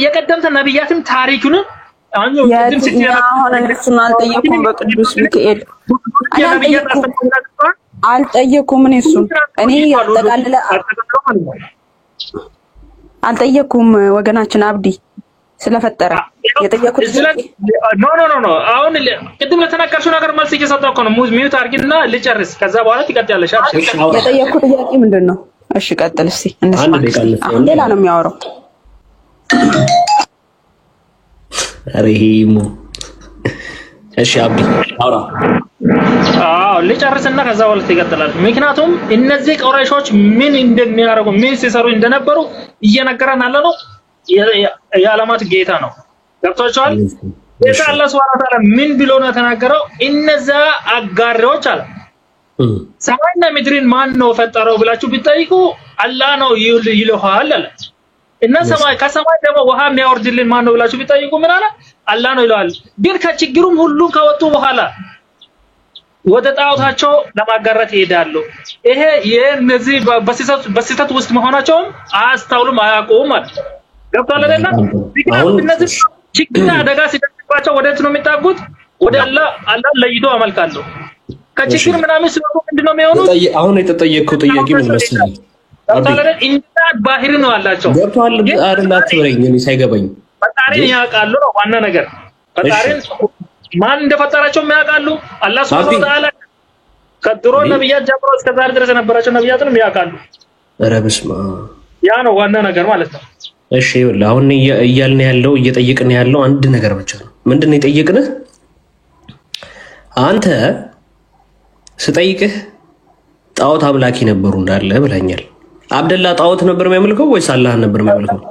የቀደምት ነብያትም ታሪኩን እሱን አልጠየኩም። በቅዱስ ሚካኤል አልጠየኩም። እኔ ያጠቃልለ አልጠየኩም። ወገናችን አብዲ ስለፈጠረ የጠየቁት ኖ አሁን ቅድም ለተናገርሽው ነገር መልስ እየሰጠሁ እኮ ነው። ሚውት አድርጊና ልጨርስ፣ ከዛ በኋላ ትቀጥያለሽ። የጠየቁት ጥያቄ ምንድነው? እሺ ቀጥል እስቲ። ሌላ ነው የሚያወራው። ረሂሙ እሺ አብዲ አውራ። ልጨርስና ከዛ በኋላ ትቀጥላለሽ። ምክንያቱም እነዚህ ቁረይሾች ምን እንደሚያደርጉ ምን ሲሰሩ እንደነበሩ እየነገረን አለ ነው። የዓለማት ጌታ ነው። ገብቷችኋል? ጌታ አላህ ሱብሃነሁ ወተዓላ ምን ብሎ ነው የተናገረው? እነዛ አጋሪዎች አለ ሰማይና ምድርን ማን ነው ፈጠረው ብላችሁ ቢጠይቁ አላህ ነው ይልሃል አለ። እና ከሰማይ ደግሞ ውሃ የሚያወርድልን ማን ነው ብላችሁ ቢጠይቁ ምን አለ? አላህ ነው ይላል። ግን ከችግሩም ሁሉ ከወጡ በኋላ ወደ ጣዖታቸው ለማጋራት ይሄዳሉ። ይሄ የነዚህ በስህተት ውስጥ መሆናቸውም አያስተውሉም፣ አያውቁም ማለት ነው። ገብቷል አይደል? እነዚህ ችግር አደጋ ሲደርስባቸው ወዴት ነው የሚጣጉት? ወደ አላህ ለይቶ አመልካሉ። ከችግር ምናምን ሲወጡ ምንድነው የሚሆኑት? አሁን የተጠየቀው ጥያቄ ምን መሰለህ? እንዳ ባህሪ ነው አላቸው። ገብቷል አይደል? አትበለኝ፣ እኔ ሳይገባኝ ፈጣሪን ያውቃሉ ነው ዋና ነገር። ፈጣሪን ማን እንደፈጠራቸው ያውቃሉ። አላህ ሱብሃነሁ ወተዓላ ከድሮ ነብያት ጀምሮ እስከ ዛሬ ድረስ የነበራቸው ነብያትንም ያውቃሉ። ኧረ በስመ አብ። ያ ነው ዋና ነገር ማለት ነው። እሺ ይኸውልህ አሁን እያልን ያለው እየጠየቅን ያለው አንድ ነገር ብቻ ነው። ምንድነው የጠየቅንህ? አንተ ስጠይቅህ ጣዖት አምላኪ ነበሩ እንዳለ ብለኛል። አብደላ ጣዖት ነበር የሚያመልከው ወይስ አላህን ነበር የሚያመልከው?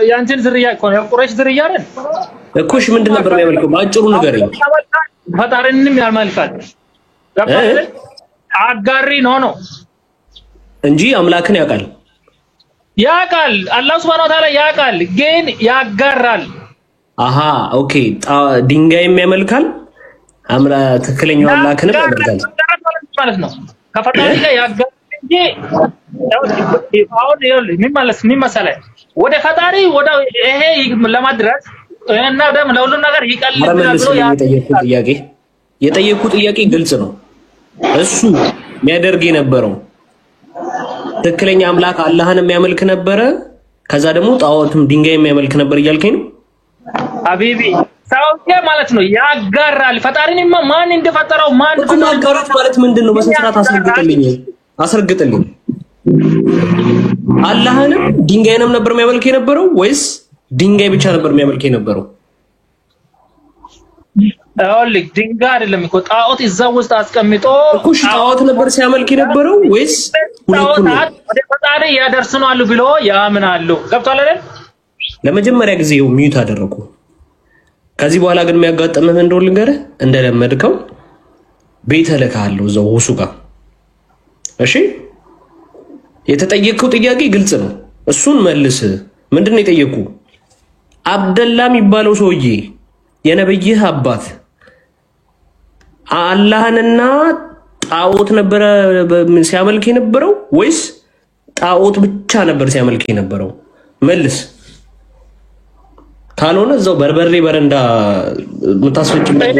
ያንተን ዝርያ እኮ ነው ቁረይሽ ዝርያ አይደል? እኮሽ ምንድን ነበር የሚያመልከው? ባጭሩ ንገረኝ። ፈጣሪንም ያመልካል አጋሪ ነው እንጂ አምላክን ያውቃል አላህ Subhanahu Wa Ta'ala ያውቃል ግን ያጋራል። አሃ ኦኬ ድንጋይም ያመልካል ትክክለኛው አምላክንም ያመልካል ማለት ነው። ከፈጣሪ ጋር ያጋራል እንጂ አሁን ምን መሰለህ ወደ ፈጣሪ ወደ ይሄ ለማድረስ እና ደግሞ ለሁሉ ነገር ይቀልልናል ብሎ የጠየቁት ጥያቄ ግልጽ ነው። እሱ የሚያደርግ የነበረው ትክክለኛ አምላክ አላህን የሚያመልክ ነበረ። ከዛ ደግሞ ጣዖትም ድንጋይ የሚያመልክ ነበር እያልከኝ ነው ሀቢቢ? ሰውዬ ማለት ነው ያጋራል። ፈጣሪንማ ማን እንደፈጠረው ማን ማጋራት ማለት ምንድነው? በስርዓት አስረግጥልኝ። አላህንም ድንጋይንም ነበር የሚያመልክ የነበረው ወይስ ድንጋይ ብቻ ነበር የሚያመልክ የነበረው? አውልክ ድንጋይ አይደለም እኮ ጣዖት እዛው ውስጥ አስቀምጦ እኮ ጣዖት ነበር ሲያመልክ የነበረው ወይስ ሁለቱም? ወደ ፈጣሪ ያደርሱናል ብሎ ያምናሉ። ገብቷል አይደል? ለመጀመሪያ ጊዜ ሚዩት አደረኩ። ከዚህ በኋላ ግን የሚያጋጥምህ እንደው ልንገርህ፣ እንደለመድከው ቤተ ለካለው እዛው ሁሱ ጋር እሺ። የተጠየቀው ጥያቄ ግልጽ ነው፣ እሱን መልስ። ምንድነው የጠየቁ? አብደላ የሚባለው ሰውዬ የነብይህ አባት አላህንና ጣዖት ነበር ሲያመልክ የነበረው ወይስ ጣዖት ብቻ ነበር ሲያመልክ የነበረው? መልስ። ካልሆነ እዛው በርበሬ በረንዳ የምታስፈጭበት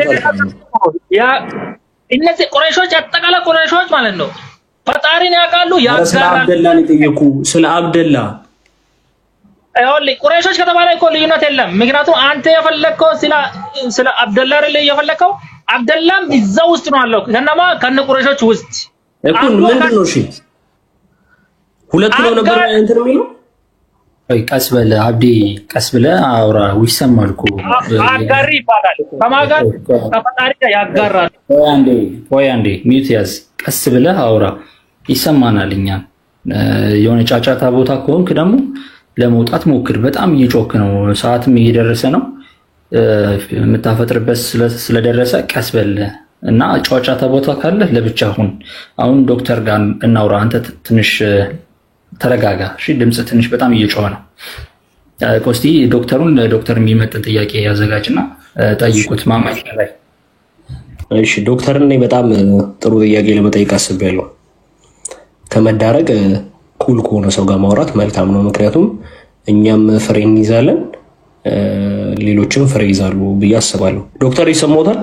ያ እነዚህ ቁረይሾች አጠቃላይ ቁረይሾች ማለት ነው ፈጣሪን ያውቃሉ ያጋራሉ። ስለ አብደላ ነው የጠየቁ። ስለ አብደላ ቁረይሾች ከተባለ እኮ ልዩነት የለም። ምክንያቱም አንተ የፈለከው ስለ አብደላ አይደል የፈለከው? አብደላም እዛው ውስጥ ነው አለው ከነማ ከነ ቁረይሾች ውስጥ እኮ ምንድነው? እሺ ሁለቱ ነው ነበር እንትን የሚለው። አይ ቀስ በለ አብዲ ቀስ ብለ አውራ ይሰማል እኮ አጋሪ ይባላል። ከማጋር ከፈጣሪ ጋር ያጋራል። ወይ አንዴ ሚዩት ያዝ። ቀስ ብለ አውራ ይሰማናል። እኛ የሆነ ጫጫታ ቦታ ከሆንክ ደግሞ ለመውጣት ሞክር። በጣም እየጮክ ነው፣ ሰዓትም እየደረሰ ነው። የምታፈጥርበት ስለደረሰ ቀስ በለ እና ጫጫታ ቦታ ካለ ለብቻ ሁን። አሁን ዶክተር ጋር እናውራ። አንተ ትንሽ ተረጋጋ እሺ። ድምጽ ትንሽ በጣም እየጮኸ ነው። ኮስቲ ዶክተሩን ለዶክተር የሚመጥን ጥያቄ ያዘጋጅና ጠይቁት። ማማይ ላይ እሺ። ዶክተር ነኝ በጣም ጥሩ ጥያቄ ለመጠየቅ አስቤያለሁ። ከመዳረግ ኩል ከሆነ ሰው ጋር ማውራት መልካም ነው። ምክንያቱም እኛም ፍሬ እንይዛለን፣ ሌሎችም ፍሬ ይዛሉ ብዬ አስባለሁ። ዶክተር ይሰማዎታል?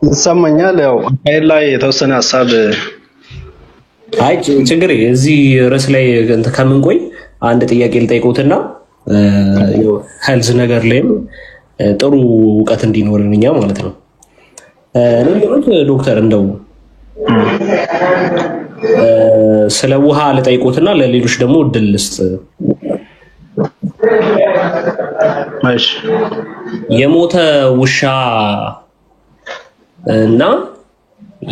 ይሰማኛል። ያው ኃይል ላይ የተወሰነ ሐሳብ አይ ችግር እዚህ ርዕስ ላይ ከምንቆይ አንድ ጥያቄ ልጠይቁትና ሄልዝ ነገር ላይም ጥሩ ዕውቀት እንዲኖርን እኛ ማለት ነው። ዶክተር እንደው ስለ ውሃ ልጠይቁትና ለሌሎች ደግሞ እድል ልስጥ። እሺ የሞተ ውሻ እና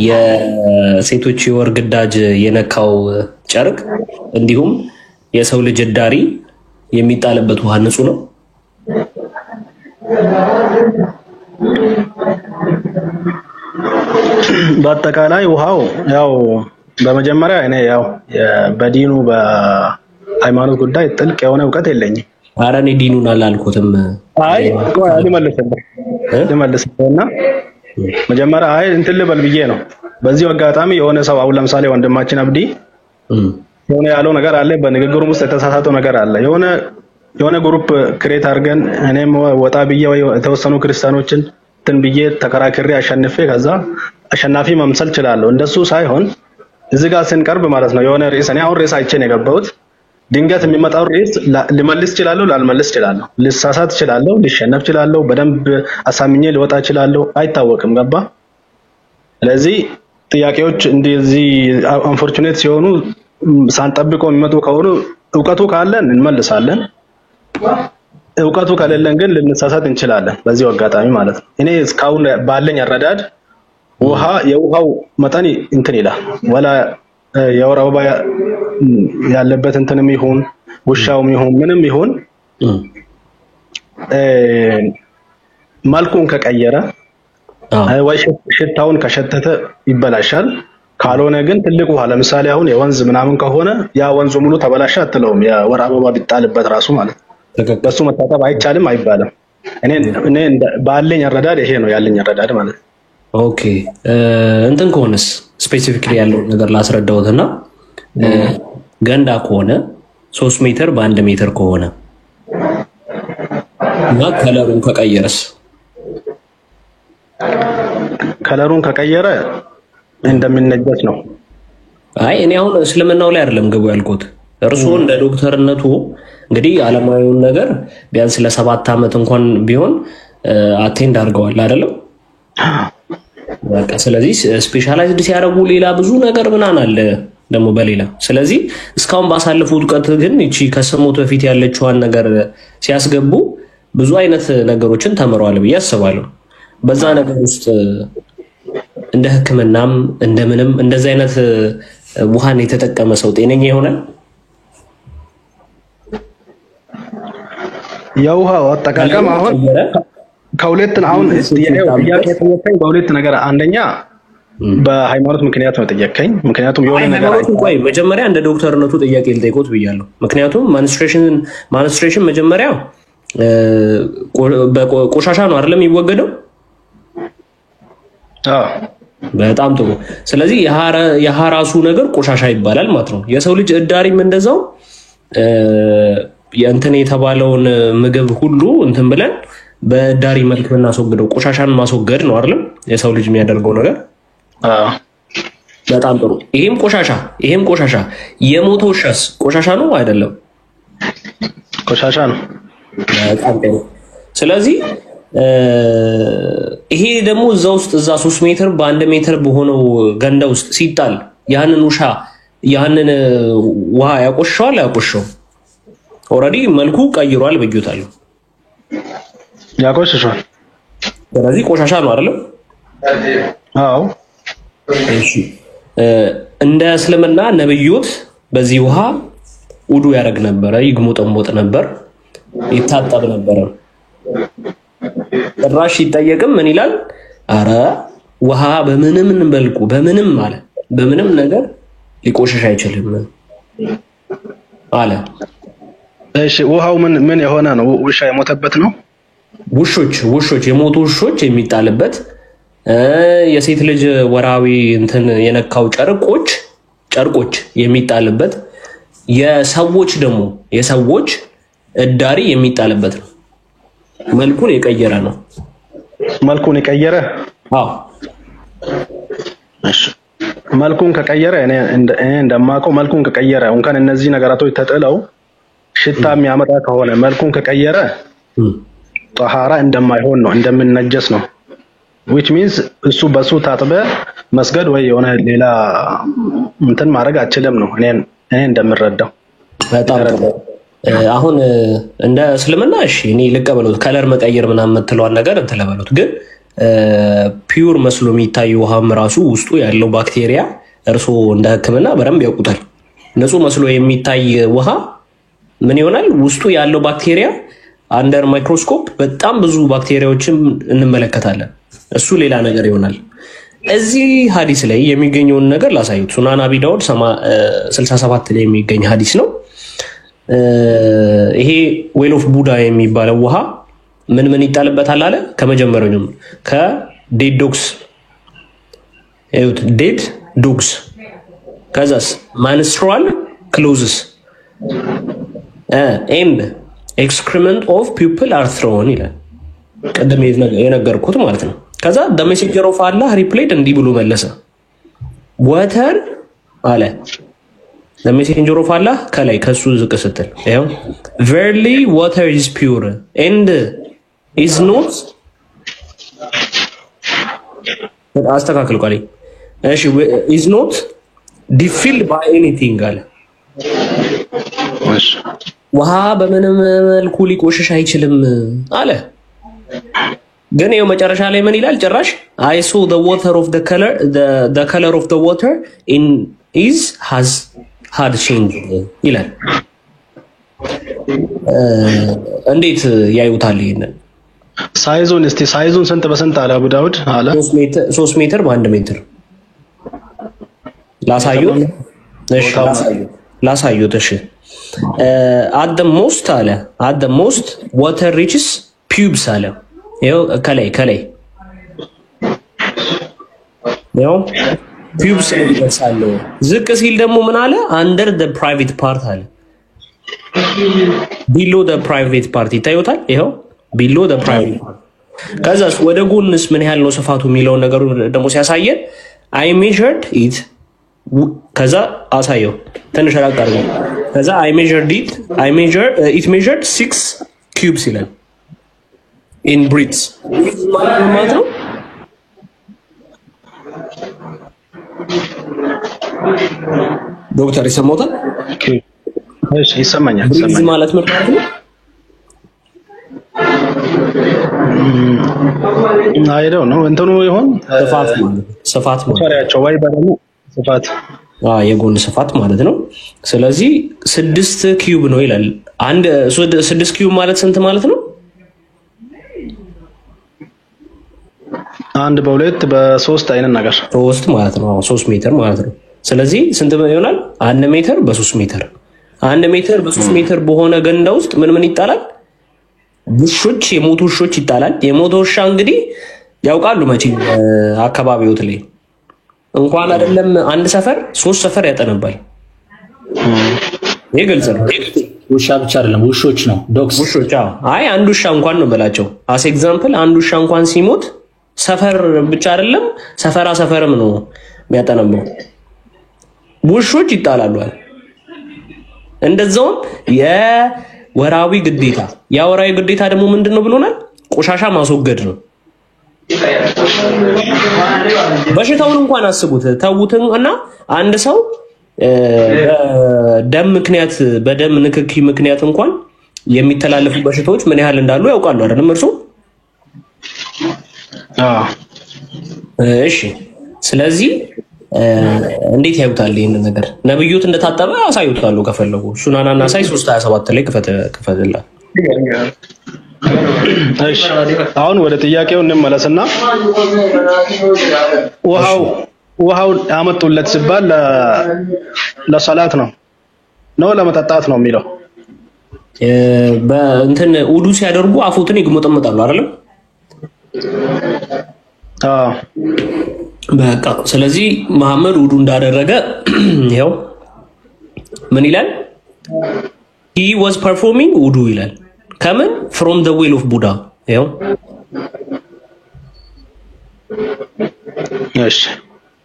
የሴቶች የወር ግዳጅ የነካው ጨርቅ እንዲሁም የሰው ልጅ ዳሪ የሚጣልበት ውሃ ንጹህ ነው? በአጠቃላይ ውሃው ያው በመጀመሪያ እኔ ያው በዲኑ በሃይማኖት ጉዳይ ጥልቅ የሆነ ዕውቀት የለኝም። ኧረ እኔ ዲኑን አላልኩትም። አይ ልመልስልህና መጀመሪያ አይ እንትን ልበል ብዬ ነው። በዚህ አጋጣሚ የሆነ ሰው አሁን ለምሳሌ ወንድማችን አብዲ የሆነ ያለው ነገር አለ፣ በንግግሩም ውስጥ የተሳሳተው ነገር አለ። የሆነ ግሩፕ ክሬት አድርገን እኔም ወጣ ብዬ ወይ የተወሰኑ ክርስቲያኖችን እንትን ብዬ ተከራክሬ አሸንፌ ከዛ አሸናፊ መምሰል እችላለሁ። እንደሱ ሳይሆን እዚህ ጋር ስንቀርብ ማለት ነው የሆነ ርዕስ እኔ አሁን ርዕስ አይቼ ነው የገባሁት። ድንገት የሚመጣው ርዕስ ልመልስ እችላለሁ፣ ላልመልስ እችላለሁ፣ ልሳሳት እችላለሁ፣ ልሸነፍ እችላለሁ፣ በደንብ አሳምኜ ልወጣ እችላለሁ፣ አይታወቅም። ገባ? ስለዚህ ጥያቄዎች እንደዚህ አንፎርቹኔት ሲሆኑ ሳንጠብቀው የሚመጡ ከሆኑ ዕውቀቱ ካለን እንመልሳለን፣ ዕውቀቱ ከሌለን ግን ልንሳሳት እንችላለን። በዚህ አጋጣሚ ማለት ነው እኔ እስካሁን ባለኝ አረዳድ የውሃው መጠን እንትን ይላል ወላ የወር አበባ ያለበት እንትንም ይሁን ውሻውም ይሁን ምንም ይሁን መልኩን ከቀየረ ወይ ሽታውን ከሸተተ ይበላሻል። ካልሆነ ግን ትልቅ ውሃ ለምሳሌ አሁን የወንዝ ምናምን ከሆነ ያ ወንዙ ሙሉ ተበላሻ አትለውም። የወር አበባ ቢጣልበት ራሱ ማለት በሱ መታጠብ አይቻልም አይባልም። እኔ ባለኝ አረዳድ ይሄ ነው ያለኝ አረዳድ ማለት። ኦኬ እንትን ከሆነስ ስፔሲፊክሊ ያለው ነገር ላስረዳውትና ገንዳ ከሆነ 3 ሜትር በ1 ሜትር ከሆነ እና ከለሩን ከቀየረስ? ከለሩን ከቀየረ እንደሚነጀስ ነው። አይ እኔ አሁን እስልምናው ላይ አይደለም ገቡ ያልኩት። እርስዎ እንደ ዶክተርነቱ እንግዲህ ዓለማዊውን ነገር ቢያንስ ለ7 ዓመት እንኳን ቢሆን አቴንድ አድርገዋል አይደለም? በቃ ስለዚህ ስፔሻላይዝድ ሲያደርጉ ሌላ ብዙ ነገር ምናምን አለ ደግሞ በሌላ። ስለዚህ እስካሁን ባሳለፉት ቀጥ ግን እቺ ከሰሞት በፊት ያለችዋን ነገር ሲያስገቡ ብዙ አይነት ነገሮችን ተምረዋል ብዬ አስባለሁ። በዛ ነገር ውስጥ እንደ ህክምናም እንደምንም እንደዚህ አይነት ውሃን የተጠቀመ ሰው ጤነኛ ይሆናል? የውሃው አጠቃቀም አሁን ከሁለት አሁን ጥያቄ በሁለት ነገር፣ አንደኛ በሃይማኖት ምክንያት ነው ጠየቀኝ። ምክንያቱም የሆነ ነገር አይ መጀመሪያ እንደ ዶክተርነቱ ጥያቄ ልጠይቆት ብያለሁ። ምክንያቱም ማንስትሬሽን መጀመሪያ በቆሻሻ ነው አይደለም የሚወገደው? በጣም ጥሩ። ስለዚህ የሐራሱ ነገር ቆሻሻ ይባላል ማለት ነው። የሰው ልጅ እዳሪም እንደዛው የእንትን የተባለውን ምግብ ሁሉ እንትን ብለን በዳሪ መልክ እናስወግደው። ቆሻሻን ማስወገድ ነው አይደለም የሰው ልጅ የሚያደርገው ነገር። በጣም ጥሩ። ይሄም ቆሻሻ የሞተው ውሻስ ቆሻሻ ነው አይደለም? ቆሻሻ ነው። በጣም ጥሩ። ስለዚህ ይሄ ደግሞ እዛ 3 ሜትር በ1 ሜትር በሆነው ገንዳ ውስጥ ሲጣል ያንን ውሻ ያንን ውሃ ያቆሽሻል አያቆሽሽው? ኦልሬዲ መልኩ ቀይሯል ብዩታል። ያቆሽሻል። ስለዚህ ቆሻሻ ነው አይደል? አዎ። እሺ እንደ እስልምና ነብዩት በዚህ ውሃ ውዱ ያደርግ ነበር፣ ይግሙጠሞጥ ነበር፣ ይታጠብ ነበር። ጭራሽ ይጠየቅም ምን ይላል? አረ ውሃ በምንም መልኩ በምንም ነገር ሊቆሽሽ አይችልም አለ። እሺ ውሃው ምን የሆነ ነው? ውሻ የሞተበት ነው? ውሾች የሞቱ ውሾች የሚጣልበት፣ የሴት ልጅ ወራዊ እንትን የነካው ጨርቆች የሚጣልበት፣ የሰዎች እዳሪ የሚጣልበት ነው። መልኩን የቀየረ ነው። መልኩን የቀየረ? አዎ። እሺ መልኩን ከቀየረ እኔ እንደማውቀው መልኩን ከቀየረ እንኳን እነዚህ ነገራቶች ተጥለው ሽታ የሚያመጣ ከሆነ መልኩን ከቀየረ ጧሃራ እንደማይሆን ነው፣ እንደምንነጀስ ነው። which means እሱ በሱ ታጥበ መስገድ ወይ የሆነ ሌላ እንትን ማድረግ አችልም ነው እኔ እንደምረዳው። በጣም አሁን እንደ እስልምና እሺ እኔ ልቀበሉት ከለር መቀየር ምናምን የምትለዋን ነገር እንትን ለበሉት። ግን ፒውር መስሎ የሚታይ ውሃም ራሱ ውስጡ ያለው ባክቴሪያ እርሶ እንደ ህክምና በደንብ ያውቁታል። ንጹህ መስሎ የሚታይ ውሃ ምን ይሆናል? ውስጡ ያለው ባክቴሪያ አንደር ማይክሮስኮፕ በጣም ብዙ ባክቴሪያዎችን እንመለከታለን። እሱ ሌላ ነገር ይሆናል። እዚህ ሐዲስ ላይ የሚገኘውን ነገር ላሳዩት። ሱናን አቢ ዳውድ 67 ላይ የሚገኝ ሐዲስ ነው። ይሄ ዌል ኦፍ ቡዳ የሚባለው ውሃ ምን ይጣልበታል አለ? ከመጀመሪያው ከዴድ ዶግስ ከዛስ ማንስትራል ክሎዝስ ኤንድ ኤክስክሪመንት ኦፍ ፒፕል አር ትሮን ይላል። ቀደም የነገርኩት ማለት ነው። ከዛ the messenger of Allah replied እንዲህ ብሎ መለሰ። water አለ the messenger of Allah ከላይ ከሱ ዝቅ ስትል ይሄው verily water is pure and is not አስተካክል ቃል እሺ is not defiled by anything አለ። ውሃ በምንም መልኩ ሊቆሽሽ አይችልም አለ። ግን ይሄው መጨረሻ ላይ ምን ይላል? ጭራሽ I saw the water of the color of the water has changed ይላል። እንዴት ያዩታል ይሄንን? ሳይዙን እስቲ ሳይዙን ስንት በስንት አለ አቡ ዳውድ አለ 3 ሜትር በ1 ሜትር ላሳዩት። እሺ ላሳዩት። እሺ at the most አለ at the most water reaches pubes አለ። ይኸው ከላይ ይኸው pubes ይደርሳል። ዝቅ ሲል ደግሞ ምን አለ under the private part አለ below the private part ይታዩታል። ይኸው below the private part ከዛስ ወደ ጎንስ ምን ያህል ነው ስፋቱ የሚለው ነገር ደግሞ ሲያሳየን I measured it ከዛ አሳየው ትንሽ ራቅ አድርገው ከዛ I measured it measured 6 cubes ይላል in breadth ማለት ነው። ዶክተር ይሰማዎታል? እሺ ይሰማኛል። ማለት ምን ማለት ነው? አይደው ነው እንትኑ ይሆን ስፋት ማለት ወይ በደሙ ስፋት የጎን ስፋት ማለት ነው። ስለዚህ 6 ኪዩብ ነው ይላል። 6 ኪዩብ ማለት ስንት ማለት ነው? 1 በ2 በ3 አይነት ነገር 3 ማለት ነው። 3 ሜትር ማለት ነው። ስለዚህ ስንት ይሆናል? 1 ሜትር በ3 ሜትር 1 ሜትር በ3 ሜትር በሆነ ገንዳ ውስጥ ምን ይጣላል? ውሾች፣ የሞቱ ውሾች ይጣላል። የሞቱ ውሻ እንግዲህ ያውቃሉ መቼ አካባቢዎት ላይ እንኳን አይደለም አንድ ሰፈር 3 ሰፈር ያጠነባል። ይሄ ግልጽ ነው። ውሻ ብቻ አይደለም ውሾች ነው ዶግስ ውሾች። አይ አንድ ውሻ እንኳን ነው በላቸው አስ ኤግዛምፕል አንድ ውሻ እንኳን ሲሞት ሰፈር ብቻ አይደለም ሰፈርም ነው የሚያጠነባው። ውሾች ይጣላሉ። እንደዛው የወራዊ ግዴታ የወራዊ ግዴታ ደግሞ ምንድነው ብሎናል? ቆሻሻ ማስወገድ ነው። በሽታውን እንኳን አስቡት ተውትን እና አንድ ሰው በደም ንክኪ ምክንያት እንኳን የሚተላለፉ በሽታዎች ምን ያህል እንዳሉ ያውቃሉ አይደለም እርሱ? እሺ ስለዚህ እንዴት ያዩታል ይሄን ነገር? ነብዩት እንደታጠበ አሳዩታሉ ከፈለጉ ሱናናና ሳይ 3:27 ላይ ከፈተላ። እሺ አሁን ወደ ጥያቄው እንመለስና ውሃው አመጡለት ሲባል ለሰላት ነው ለመጠጣት ነው የሚለው? በእንትን ውዱ ሲያደርጉ አፎትን ይግሞጠመጣሉ አይደለም? በቃ ስለዚህ መሐመድ ውዱ እንዳደረገ ይሄው ምን ይላል? he was performing ውዱ ይላል። ከምን from the well of Buddha ይሄው። እሺ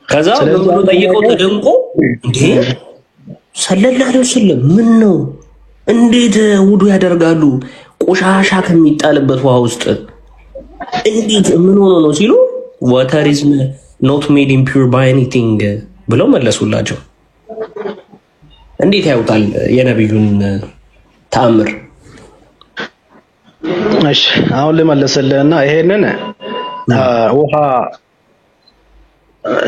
ከዛ ብሎ ጠየቀው ተደንቆ እንዴ ሰለላሁ ዐለይሂ ወሰለም ምን ነው እንዴት ውዱ ያደርጋሉ ቆሻሻ ከሚጣልበት ውሃ ውስጥ እንዴት ምን ሆኖ ነው ሲሉ water is not made impure by anything ብለው መለሱላቸው። እንዴት ያዩታል የነብዩን ተአምር? እሺ አሁን ልመለስልህና ይሄንን ውሃ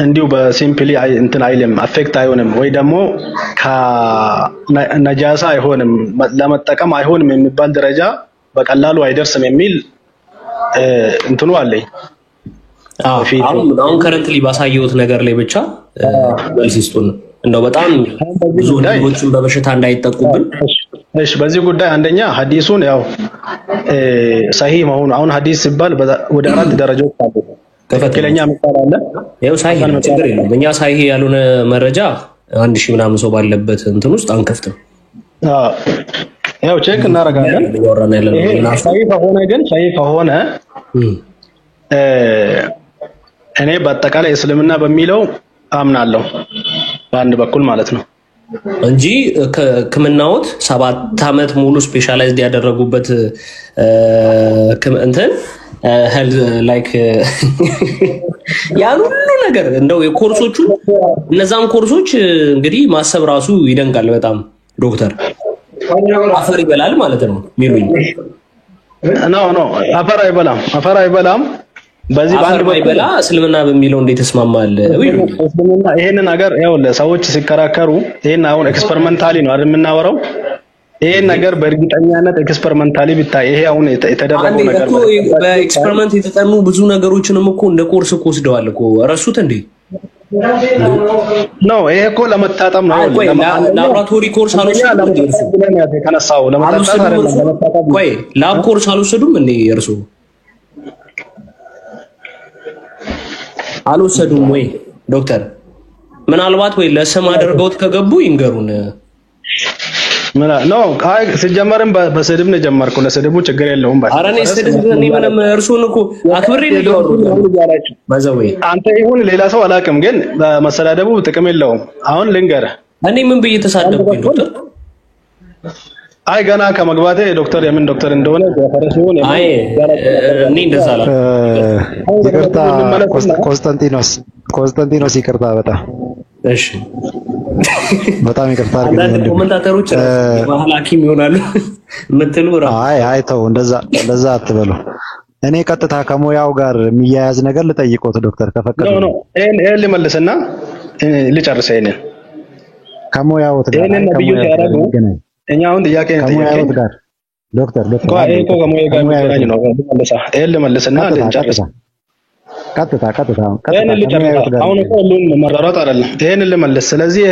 እንዲሁ በሲምፕሊ እንትን አይልም አፌክት አይሆንም ወይ ደግሞ ከነጃሳ አይሆንም ለመጠቀም አይሆንም የሚባል ደረጃ በቀላሉ አይደርስም የሚል እንትኑ አለኝ። አሁን ከረንትሊ ባሳየሁት ነገር ላይ ብቻ መልስ ይስጡን እንደው በጣም ብዙ ልጆችን በበሽታ እንዳይጠቁብን። እሺ በዚህ ጉዳይ አንደኛ ሐዲሱን ያው ሰሂህ መሆኑ አሁን ሐዲስ ሲባል ወደ 4 ደረጃዎች አሉ። ትክክለኛ መጣል አለ ያው ሰሂህ ችግር የለም። እኛ ሰሂህ ያልሆነ መረጃ 1000 ምናምን ሰው ባለበት እንትን ውስጥ አንከፍትም። ያው ቼክ እናረጋለን። ሰሂህ ከሆነ እኔ በአጠቃላይ እስልምና በሚለው አምናለሁ በአንድ በኩል ማለት ነው እንጂ ህክምናዎት 7 አመት ሙሉ ስፔሻላይዝድ ያደረጉበት እንትን ሄልዝ ላይክ ያን ሁሉ ነገር እንደው የኮርሶቹ እነዛም ኮርሶች እንግዲህ ማሰብ ራሱ ይደንቃል በጣም ዶክተር አፈር ይበላል ማለት ነው ሚሉኝ ኖ አፈር አይበላም በዚህ ባንድ ባይበላ እስልምና በሚለው እንዴት ተስማማል? እስልምና ይሄን ነገር ያው ለሰዎች ሲከራከሩ ይሄን አሁን ኤክስፐሪመንታሊ ነው አይደል የምናወራው? ይሄን ነገር በእርግጠኛነት ኤክስፐሪመንታሊ ቢታይ ይሄ አሁን የተደረገው ነገር በኤክስፐሪመንት የተጠኑ ብዙ ነገሮችንም እኮ እንደ ኮርስ እኮ ወስደዋል እኮ ረሱት እንዴ ነው ይሄ እኮ ለመታጠም ነው ላብራቶሪ ኮርስ አልወሰዱም ከነሳው ለመታጠም አይደለም ለመታጠም ወይ ላብ ኮርስ አልወሰዱም እንዴ እርሱ አልወሰዱም ወይ ዶክተር ምናልባት ወይ ለስም አድርገውት ከገቡ ይንገሩን ነው አይ ሲጀመርም በስድብ ነው ጀመርኩ ለስድቡ ችግር የለውም ባይ አረኔ ስድብ እኔ ምንም እርሱን እኮ አክብሬ ነው ያወሩት ባዛወይ አንተ ይሁን ሌላ ሰው አላቅም ግን መሰዳደቡ ጥቅም የለውም አሁን ልንገር እኔ ምን ብዬ ተሳደብኩኝ ዶክተር አይ ገና ከመግባቴ ዶክተር የምን ዶክተር እንደሆነ ፈረስ ይሁን አይ እኔ እንደዛ አላ ይቅርታ ኮንስታንቲኖስ ይቅርታ በጣም እሺ በጣም ይቅርታ አድርገን ኮሜንታተሮች ባህል ሐኪም ይሆናሉ ምትሉ አይ ተው እንደዛ አትበሉ እኔ ቀጥታ ከሞያው ጋር የሚያያዝ ነገር ልጠይቆት ዶክተር ከፈቀዱ ነው ይሄ ልመልስና ልጨርሰኝ ከሞያው ጋር ነብዩ ሲያረጉ እኛ አሁን ጥያቄ ነው ከሞያው ጋር ዶክተር እኮ ከሞያው ጋር የሚገናኝ ነው ልመልስና ልጨርስ ቀጥታ አሁን እኮ ሁሉን መመራራት አይደለም ይሄንን ልመልስ ስለዚህ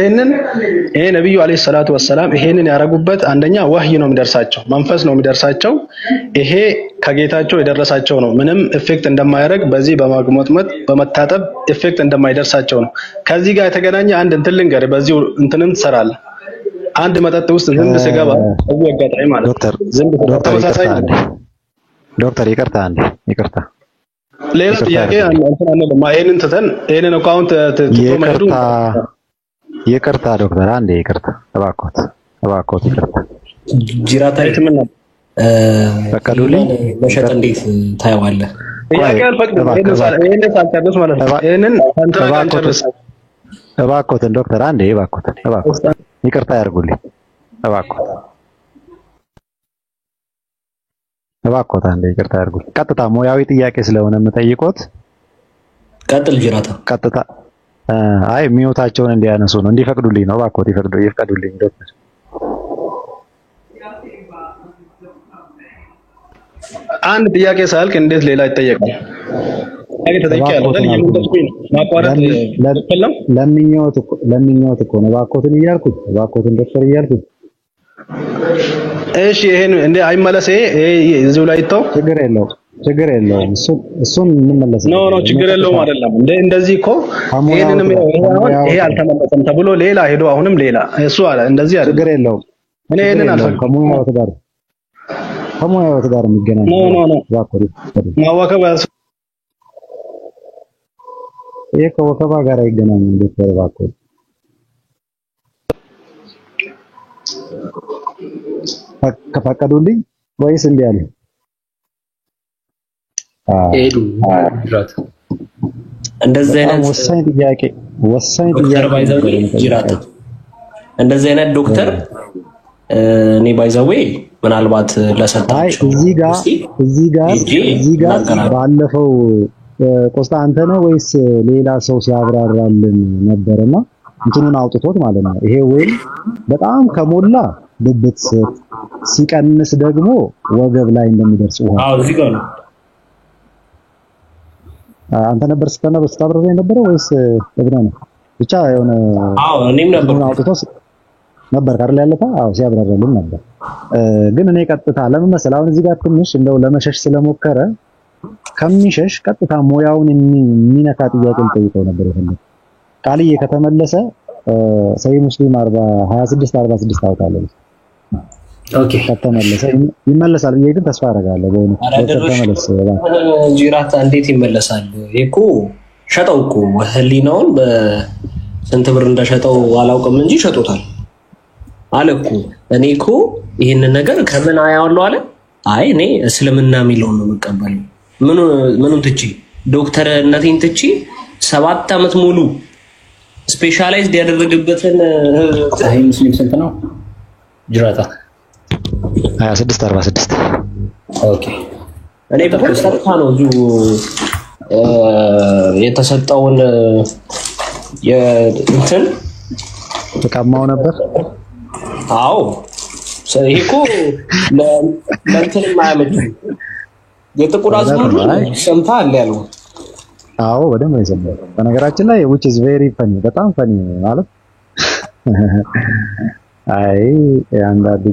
ይሄ ነብዩ አለይሂ ሰላቱ ወሰለም ይሄንን ያረጉበት አንደኛ ወህይ ነው የሚደርሳቸው መንፈስ ነው የሚደርሳቸው ይሄ ከጌታቸው የደረሳቸው ነው ምንም ኢፌክት እንደማያደርግ በዚህ በማግሞጥመጥ በመታጠብ ኢፌክት እንደማይደርሳቸው ነው ከዚህ ጋር የተገናኘ አንድ እንትን ልንገር በዚህ እንትንም ትሰራለህ አንድ መጠጥ ውስጥ ዝንብ ሲገባ እዚህ አጋጣሚ ማለት ዶክተር ይቅርታ ሌላ ጥያቄ አንተ አንተ ማይንን ተተን ይሄንን አካውንት ተመሄዱ ይቅርታ ዶክተር አንዴ ይቅርታ እባክዎት ይቅርታ ጅራታ ይተመና ፈቀዱልኝ መሸጥ እንዴት ታየዋለህ ጥያቄ ፈቅዱ ይሄንን ሳልጨርስ ማለት ነው ይሄንን አንተ ካልጨርስ እባክዎት ዶክተር አንዴ እባክዎት ይቅርታ ያርጉልኝ እባክዎት አንዴ ይቅርታ ያርጉልኝ ቀጥታ ሞያዊ ጥያቄ ስለሆነ የምጠይቆት ቀጥል ጅራታ ቀጥታ አይ ሚውታቸውን እንዲያነሱ ነው እንዲፈቅዱልኝ ነው እባክዎት ይፍቀዱልኝ ዶክተር አንድ ጥያቄ ሳልክ እንዴት ሌላ ይጠየቃል አይ ተጠይቄያለሁ ማቋረጥ ለምኞት እኮ ነው እባክዎትን እያልኩት እባክዎትን ዶክተር እያልኩት እሺ ይሄን እንደ አይመለስ ይሄ እዚሁ ላይ ተው ችግር የለውም እሱን እንመለስ ነው ችግር የለውም አይደለም እንደዚህ እኮ ይሄንንም ይሄ አልተመለሰም ተብሎ ሌላ ሄዶ አሁንም ሌላ እሱ አለ እንደዚህ አይደለም ችግር የለውም እኔ ይሄንን አልፈቅድም ከሞያው ጋር የሚገናኝ ነው ማዋከብ ይሄ ከወከባ ጋር አይገናኝም ዶክተር እባክዎት ከፈቀዱልኝ ወይስ እንዴ አለ ሄዱ ጅራታ እንደዚህ አይነት ወሳኝ ጥያቄ ጅራታ እንደዚህ አይነት ዶክተር እኔ ባይዘዌ ምናልባት ለሰጣቸው እዚህ ጋር ባለፈው ቆስጣ አንተ ነው ወይስ ሌላ ሰው ሲያብራራልን ነበርና እንትኑን አውጥቶት ማለት ነው ይሄ ወይ በጣም ከሞላ ብብት ሲቀንስ ደግሞ ወገብ ላይ እንደሚደርስ ውሃ እዚህ ጋር ነው አንተ ነበር ስታብራራ የነበረው ወይስ እብነ ነው ብቻ የሆነ እኔም ነበር አውጥቶት ነበር ካርለ ያለፈ ሲያብራራልን ነበር ግን እኔ ቀጥታ ለምን መሰለህ አሁን እዚህ ጋር ትንሽ እንደው ለመሸሽ ስለሞከረ ከሚሸሽ ቀጥታ ሞያውን የሚነካ ጥያቄ ልጠይቀው ነበር የፈለኩት ቃልዬ ከተመለሰ ሰይ ሙስሊም 2646 አውጣለሁ ኦኬ ከተመለሰ ይመለሳል ብዬ ግን ተስፋ አደርጋለሁ ተመለሰ ጅራታ እንዴት ይመለሳል እኮ ሸጠው እኮ ህሊናውን በስንት ብር እንደሸጠው አላውቅም እንጂ ሸጦታል አለኩ እኔ እኮ ይሄን ነገር ከምን አያወለው አለ አይ እኔ እስልምና የሚለውን ነው መቀበለው ምኑን ትቺ ዶክተርነቴን ትቺ 7 አመት ሙሉ ስፔሻላይዝድ ያደረገበትን አይ ሙስሊም ስንት ነው ጅራታ 2646 ኦኬ እኔ በቀጥታ ነው የተሰጠውን የእንትን ተቀማው ነበር አዎ ይሄ እኮ ለእንትን የማያመች የጥቁር አዝሙድ ሰምተሃል ያለው? አዎ በደንብ ነው የሰማሁት። በነገራችን ላይ which is very funny በጣም ፈኒ ማለት አይ አንዳንድ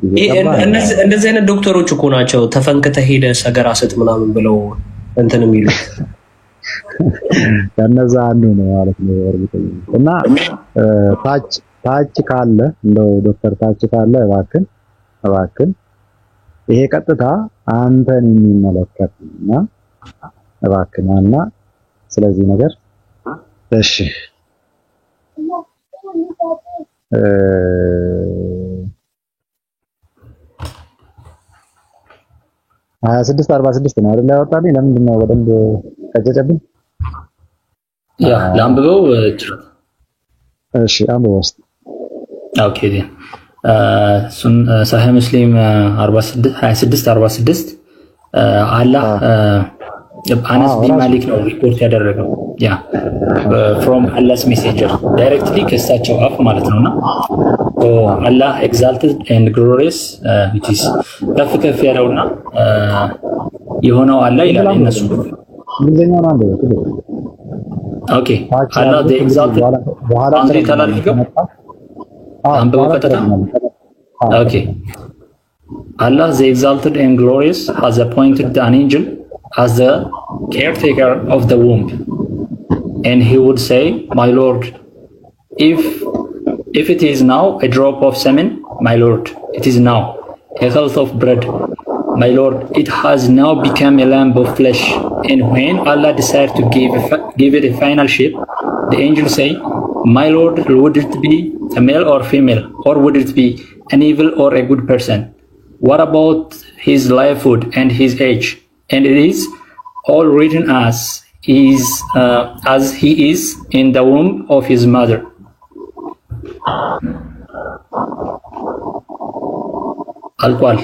ጊዜ እንደዚህ አይነት ዶክተሮች እኮ ናቸው ተፈንክተህ ሄደህ ሰገራ ስጥ ምናምን ብለው እንትን የሚሉት ከነዛ አንዱ ነው ማለት ነው። እና ታች ካለ እንደው ዶክተር ታች ካለ እባክን ይሄ ቀጥታ አንተን የሚመለከትና እባክህና ስለዚህ ነገር እሺ 2646 ነው አይደል ያወጣልኝ? ለምንድን ነው በደንብ ቀጨጨብኝ? ያ ላንብበው ጅራ። እሺ አንብበው እስቲ። ኦኬ ሱን ሰሂህ ሙስሊም 2646 አላህ አነስ ቢን ማሊክ ነው ሪፖርት ያደረገው። ያ from Allah's messenger directly ከእሳቸው አፍ ማለት ነውና Allah exalted and glorious which is ከፍ ያለውና የሆነው አላህ ይላል እነሱ እንግሊዘኛው ነው አንዴ ኦኬ Allah the exalted በኋላ ተላልፈው አንበው ከተታ ኦኬ Allah the exalted and glorious has appointed an angel as the caretaker of the womb, and he would say, my Lord, if it is now a drop of semen, my Lord, it is now a health of bread, my Lord, it has now become a lamb of flesh. And when Allah decides to give it a final shape, the angel say, my Lord, would it be a male or female, or would it be an evil or a good person? What about his livelihood and his age? And it is all written as he is in the womb of his mother. አልቋል።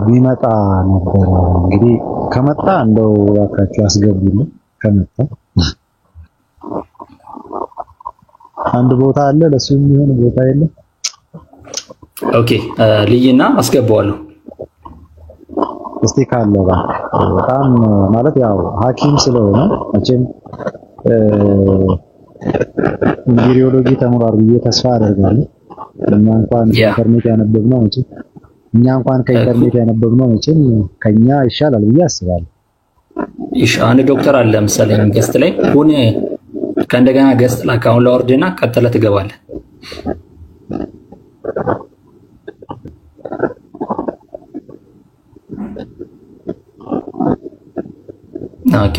ቢመጣ ነበር እንግዲህ ከመጣ እንደው እባካችሁ አስገቡልኝ። ከመጣ አንድ ቦታ አለ ለሱ የሚሆን ቦታ የለም። ኦኬ ልይና አስገባዋለሁ። እስቲ ካለ በጣም ማለት ያው ሐኪም ስለሆነ መቼም ኒውሮሎጂ ተምሯል ብዬ ተስፋ አደርጋለሁ። እኛ እንኳን ከኢንተርኔት ያነበብነው መቼም ከኛ ይሻላል ብዬ አስባለሁ። አንድ ዶክተር አለ መሰለኝ ገስት ላይ ሁን ከእንደገና ገስት ላካውን ላወርድና ቀጥለ ትገባለህ። ኦኬ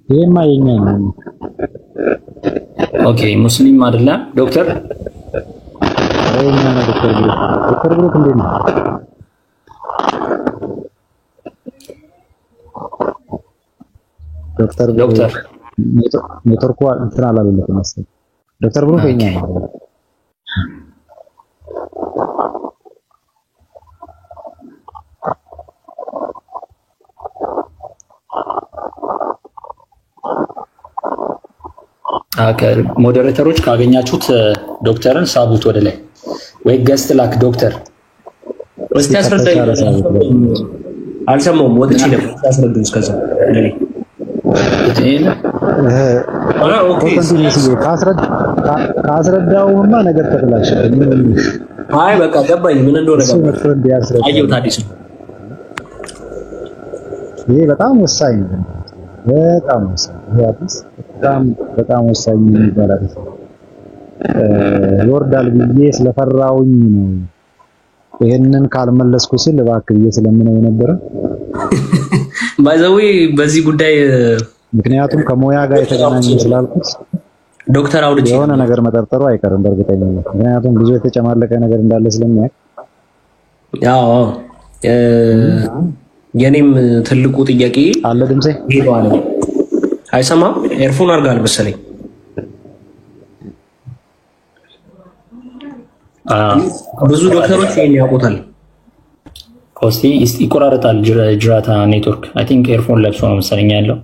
የማ የኛ ነው። ኦኬ ሙስሊም አይደለም ዶክተር የኛ ነው። ዶክተር ብሩክ እንዴት ነው? ዶክተር ኔትወርኩ እንትን አላለለትም መሰለኝ። ዶክተር ብሩክ የኛ ነው። ሞዴሬተሮች ካገኛችሁት ዶክተርን ሳቡት ወደ ላይ ወይ ገስት ላክ ዶክተር እስቲ አስረዳኝ። አልሰማሁም ወጥቼ ነበር አስረዱኝ እስከዛ ለኔ ካስረዳውማ ነገር ተበላሸ። አይ በቃ ገባኝ ምን እንደሆነ አየሁት አዲስ ነው። ይሄ በጣም ወሳኝ ነው። በጣም ወሳኝ ይሄ አዲስ በጣም ወሳኝ የሚባል ይወርዳል ብዬ ስለፈራውኝ ነው ይሄንን ካልመለስኩ ሲል እባክህ ብዬ ስለምነው ነበር። ባይዘዌ በዚህ ጉዳይ ምክንያቱም ከሞያ ጋር የተገናኘ ስላልኩት ዶክተር አውርጂ የሆነ ነገር መጠርጠሩ አይቀርም በእርግጠኝነት። ምክንያቱም ብዙ የተጨማለቀ ነገር እንዳለ ስለሚያውቅ ያው የኔም ትልቁ ጥያቄ አለ ድምጼ ሄዷል። አይሰማም? ኤርፎን አድርጋል መሰለኝ። ብዙ ዶክተሮች ይሄን ያውቁታል። ኮስቲ ይቆራረጣል ጅራታ ኔትወርክ። አይ ቲንክ ኤርፎን ለብሶ ነው መሰለኝ ያለው።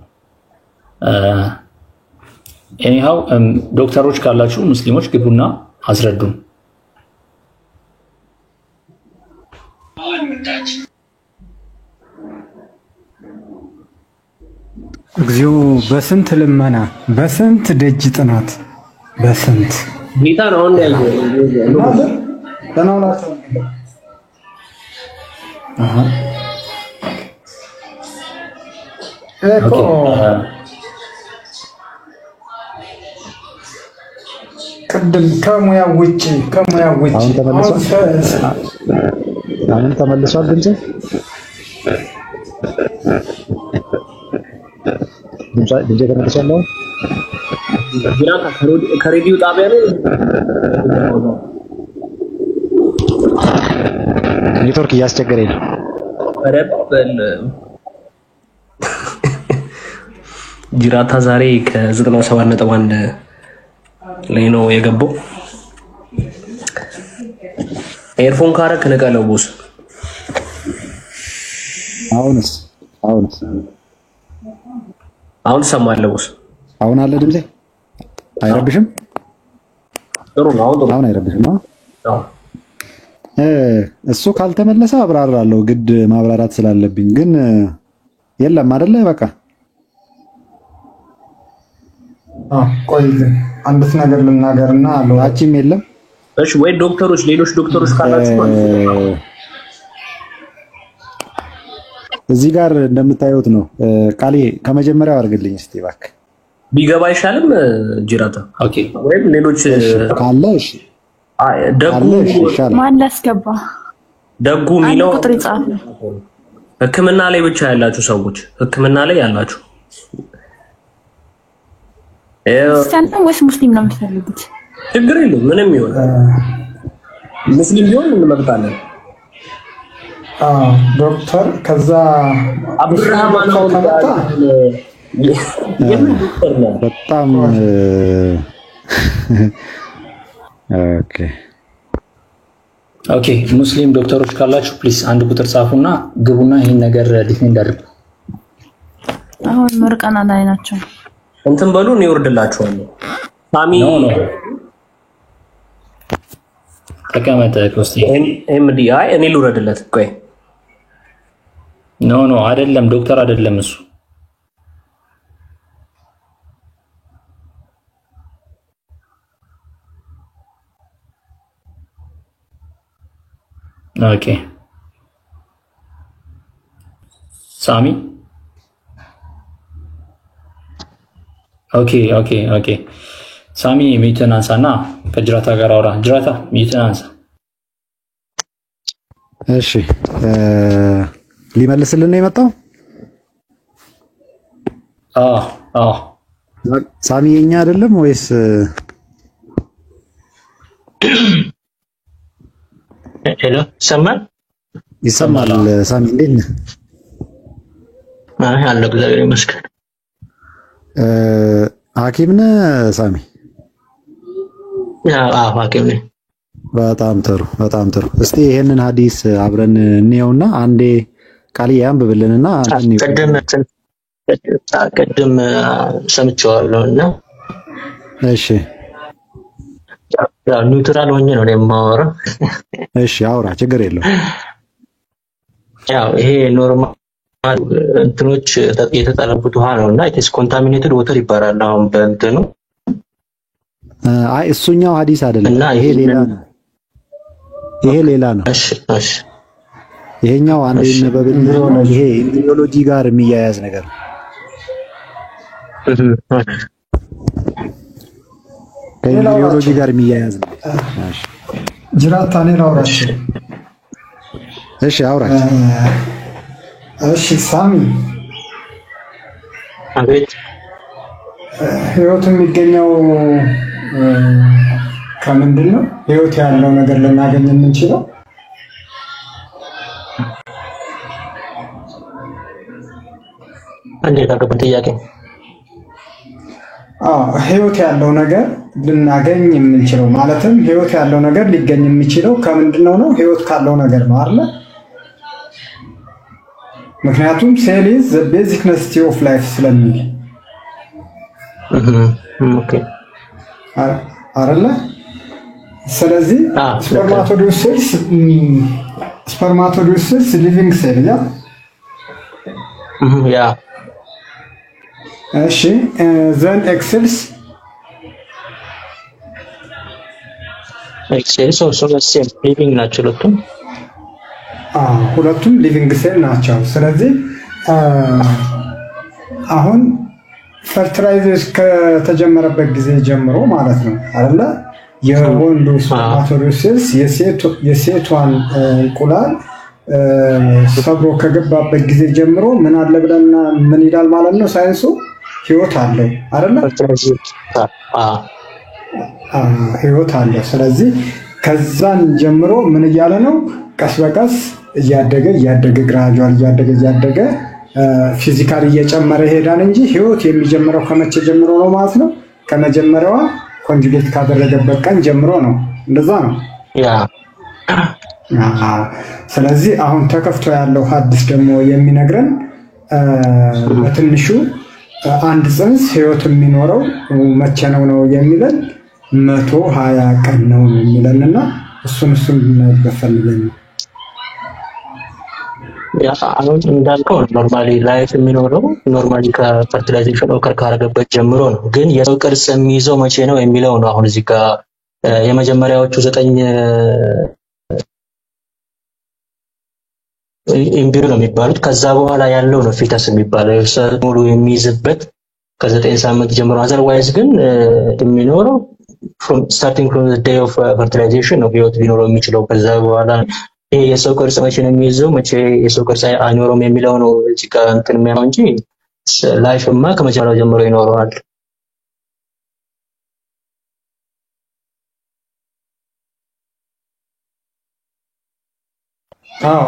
ኤኒሃው ዶክተሮች ካላችሁ ሙስሊሞች ግቡና አስረዱን። እግዚኦ በስንት ልመና በስንት ደጅ ጥናት በስንት ጌታ ነው ያየው ተናውላችሁ ቅድም ከሙያ ውጪ አሁን ተመልሷል ድምጼ ተመልሷል ነው ከሬዲዮ ጣቢያ ነው ኔትወርክ እያስቸገረኝ ነው። ጅራታ ዛሬ ከ97.1 ላይ ነው የገባው። ኤርፎን ካረክ ነቀለው ቦስ። አሁንስ አሁን ሰማለሁ ቦስ። አሁን አለ ድምጼ አይረብሽም? ጥሩ ነው። አሁን አይረብሽም? አዎ እሱ ካልተመለሰ አብራራለሁ ግድ ማብራራት ስላለብኝ ግን የለም አይደለ በቃ ቆይ አንዲት ነገር ልናገርና አለዋችም የለም። እሺ ወይ ዶክተሮች ሌሎች ዶክተሮች ካላችሁ እዚህ ጋር እንደምታዩት ነው። ቃሌ ከመጀመሪያው አድርግልኝ እስቲ እባክህ ቢገባ አይሻልም? ጅራታ ኦኬ ወይ ሌሎች ካለ እሺ ደጉ ማን ላስገባ? ደጉ ሚለው ቁጥር ይጻፍ። ህክምና ላይ ብቻ ያላችሁ ሰዎች ህክምና ላይ ያላችሁ ክርስቲያን ነው ወይስ ሙስሊም ነው የምትፈልጉት? ችግር የለም ምንም ይሁን ሙስሊም ቢሆን እንመርጣለን። ዶክተር ከዛ አብዱራህማን ነው በጣም ኦኬ ሙስሊም ዶክተሮች ካላችሁ ፕሊስ አንድ ቁጥር ጻፉና ግቡና ይሄን ነገር ዲፌንድ አድርጉ። አሁን ምርቃና ላይ ናቸው። እንትን በሉ ነው ይወርድላችኋለሁ። ሳሚ ተቀመጠ ኮስቲ ኤምዲአይ እኔ ልውረድለት። ቆይ ኖ አይደለም ዶክተር አይደለም እሱ ኦኬ ሳሚ ኦኬ ሳሚ ሚዩትን አንሳና ከጅራታ ጋር አውራ። ጅራታ ሚዩትን አንሳ። እሺ ሊመልስልን ነው የመጣው? አዎ ሳሚ የኛ አይደለም ወይስ? ሄሎ ይሰማል? ሳሚ እንዴት ነህ? አለሁ እግዚአብሔር ይመስገን። ሐኪም ነህ ሳሚ? አዎ ሐኪም ነኝ። በጣም ጥሩ። እስቲ ይሄንን ሐዲስ አብረን እንየውና አንዴ ቃልዬ አንብብልንና ቅድም ሰምቼዋለሁና እሺ ያው ኒውትራል ሆኜ ነው የማወራው። እሺ አውራ፣ ችግር የለውም። ያው ይሄ ኖርማል እንትኖች የተጠለቡት ውሃ ነውና ኢትስ ኮንታሚኔትድ ወተር ይባላል። አሁን በእንትኑ አይ እሱኛው ሐዲስ አይደለም፣ ይሄ ሌላ ነው። እሺ ይሄኛው አንዴ ነበብን። ይሄ ኢምብሪዮሎጂ ጋር የሚያያዝ ነገር ነው። ከኢምብሪዮሎጂ ጋር የሚያያዝ ነው። እሺ ጅራታ እኔ ላውራሽ። እሺ አውራሽ። እሺ ሳሚ አቤት። ህይወት የሚገኘው ከምንድን ነው? ህይወት ያለው ነገር ልናገኝ የምንችለው እንዴት አገባን ጥያቄ? ህይወት ያለው ነገር ልናገኝ የምንችለው ማለትም ህይወት ያለው ነገር ሊገኝ የሚችለው ከምንድነው ነው? ህይወት ካለው ነገር ነው አይደል? ምክንያቱም ሴል ኢዝ ዘ ቤዚክ ኔሴሲቲ ኦፍ ላይፍ ስለሚል ኦኬ አይደለ? ስለዚህ ስፐርማቶዶሲስ ሊቪንግ ሴል ያ እሺ ዘን ኤክስልስ ሴም ሊቪንግ ናቸው ሁለቱም ሊቪንግ ሴል ናቸው። ስለዚህ አሁን ፈርቲላይዜሽን ከተጀመረበት ጊዜ ጀምሮ ማለት ነው አይደለ? የወንዱ ስፐርማቶዶሲስ የሴቷን እንቁላል ሰብሮ ከገባበት ጊዜ ጀምሮ ምን አለ ብለን ምን ይላል ማለት ነው ሳይንሱ? ህይወት አለው አይደለ? ህይወት አለ። ስለዚህ ከዛን ጀምሮ ምን እያለ ነው? ቀስ በቀስ እያደገ ግራጁዋል እያደገ ፊዚካሊ እየጨመረ ይሄዳል እንጂ ህይወት የሚጀምረው ከመቼ ጀምሮ ነው ማለት ነው? ከመጀመሪያዋ ኮንጁጌት ካደረገበት ቀን ጀምሮ ነው። እንደዛ ነው ያ። ስለዚህ አሁን ተከፍቶ ያለው ሐዲስ ደግሞ የሚነግረን በትንሹ አንድ ጽንስ ህይወት የሚኖረው መቼ ነው የሚለን 120 ቀን ነው የሚለንና እሱን እናይበፈልገን ያ አሁን እንዳልከው ኖርማሊ ላይፍ የሚኖረው ኖርማሊ ከፈርቲላይዜሽን ኦከር ካረገበት ጀምሮ ነው። ግን የሰው ቅርጽ የሚይዘው መቼ ነው የሚለው ነው አሁን እዚህ ጋር የመጀመሪያዎቹ 9 ኢምብሪዮ ነው የሚባሉት። ከዛ በኋላ ያለው ነው ፊተስ የሚባለው ሙሉ የሚይዝበት ከ9 ሳምንት ጀምሮ። አዘርዋይዝ ግን የሚኖረው starting from the day of fertilization ነው ህይወት ሊኖረው የሚችለው። ከዛ በኋላ ይሄ የሰው ቅርጽ መቼ ነው የሚይዘው መቼ የሰው ቅርጽ አይኖርም የሚለው ነው እዚህ ጋር እንትን የሚያመው እንጂ ላይፍማ ከመጀመሪያው ጀምሮ ይኖረዋል።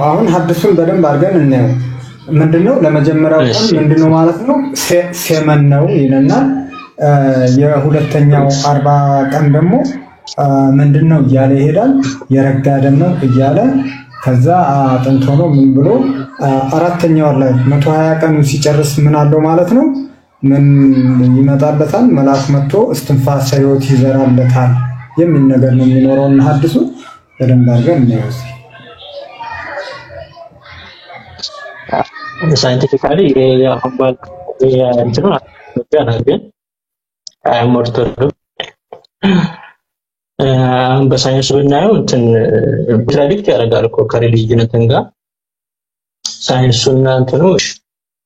አሁን ሐዲሱን በደንብ አድርገን እናየው። ምንድነው ለመጀመሪያው ቀን ምንድነው ማለት ነው? ሴመን ነው ይለናል። የሁለተኛው 40 ቀን ደግሞ ምንድነው እያለ ይሄዳል? የረጋ ደም ነው እያለ ከዛ አጥንት ሆኖ ምን ብሎ አራተኛው ላይ 120 ቀን ሲጨርስ ምን አለው ማለት ነው? ምን ይመጣለታል? መልአክ መጥቶ እስትንፋሰ ሕይወት ይዘራለታል የሚል ነገር ነው የሚኖረውና ሐዲሱ በደንብ አድርገን እናየው። ሳይንቲፊካሊ ያሁን እንትኑ ግን ሞርቶር በሳይንስ ብናየው እንትን ፕሬዲክት ያደርጋል እኮ ከሪሊጅን እንትን ጋር ሳይንሱና እንትኑ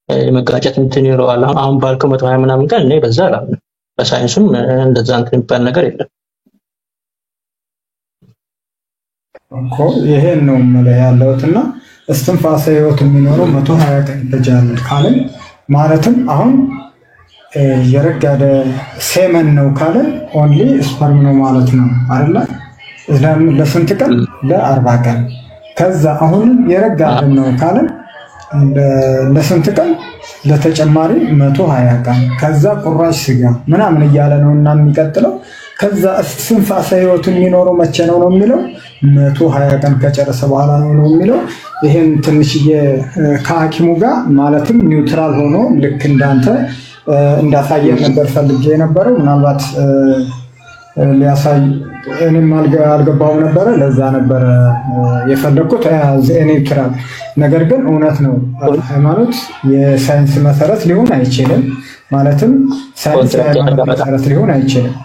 የመጋጨት እንትን ይኖረዋል። አሁን ባልከው 120 ምናምን ቀን እኔ በዛ አላምንም። በሳይንሱም እንደዛ እንትን የሚባል ነገር የለም እኮ ይሄን ነው ማለት ያለውትና እስትንፋሰ ሕይወት የሚኖረው 120 ቀን ይፈጃል ካለን ማለትም አሁን የረጋደ ሴመን ነው ካለን ኦንሊ ስፐርም ነው ማለት ነው አይደለ? ለስንት ቀን? ለ40 ቀን። ከዛ አሁን የረጋደ ነው ካለን ለስንት ቀን? ለተጨማሪ 120 ቀን። ከዛ ቁራሽ ስጋ ምናምን እያለ ነውና የሚቀጥለው። ከዛ እስትንፋሰ ሕይወት የሚኖረው መቼ ነው የሚለው 120 ቀን ከጨረሰ በኋላ ነው የሚለው። ይሄን ትንሽዬ ከሐኪሙ ጋር ማለትም ኒውትራል ሆኖ ልክ እንዳንተ እንዳሳየን ነበር ፈልጌ የነበረው። ምናልባት ሊያሳይ እኔም አልገባውም ነበር። ለዛ ነበር የፈለኩት ኒውትራል። ነገር ግን እውነት ነው ሃይማኖት የሳይንስ መሰረት ሊሆን አይችልም። ማለትም ሳይንስ የሃይማኖት መሰረት ሊሆን አይችልም።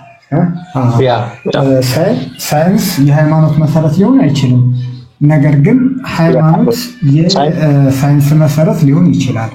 ሳይንስ የሃይማኖት መሰረት ሊሆን አይችልም። ነገር ግን ሃይማኖት የሳይንስ መሰረት ሊሆን ይችላል።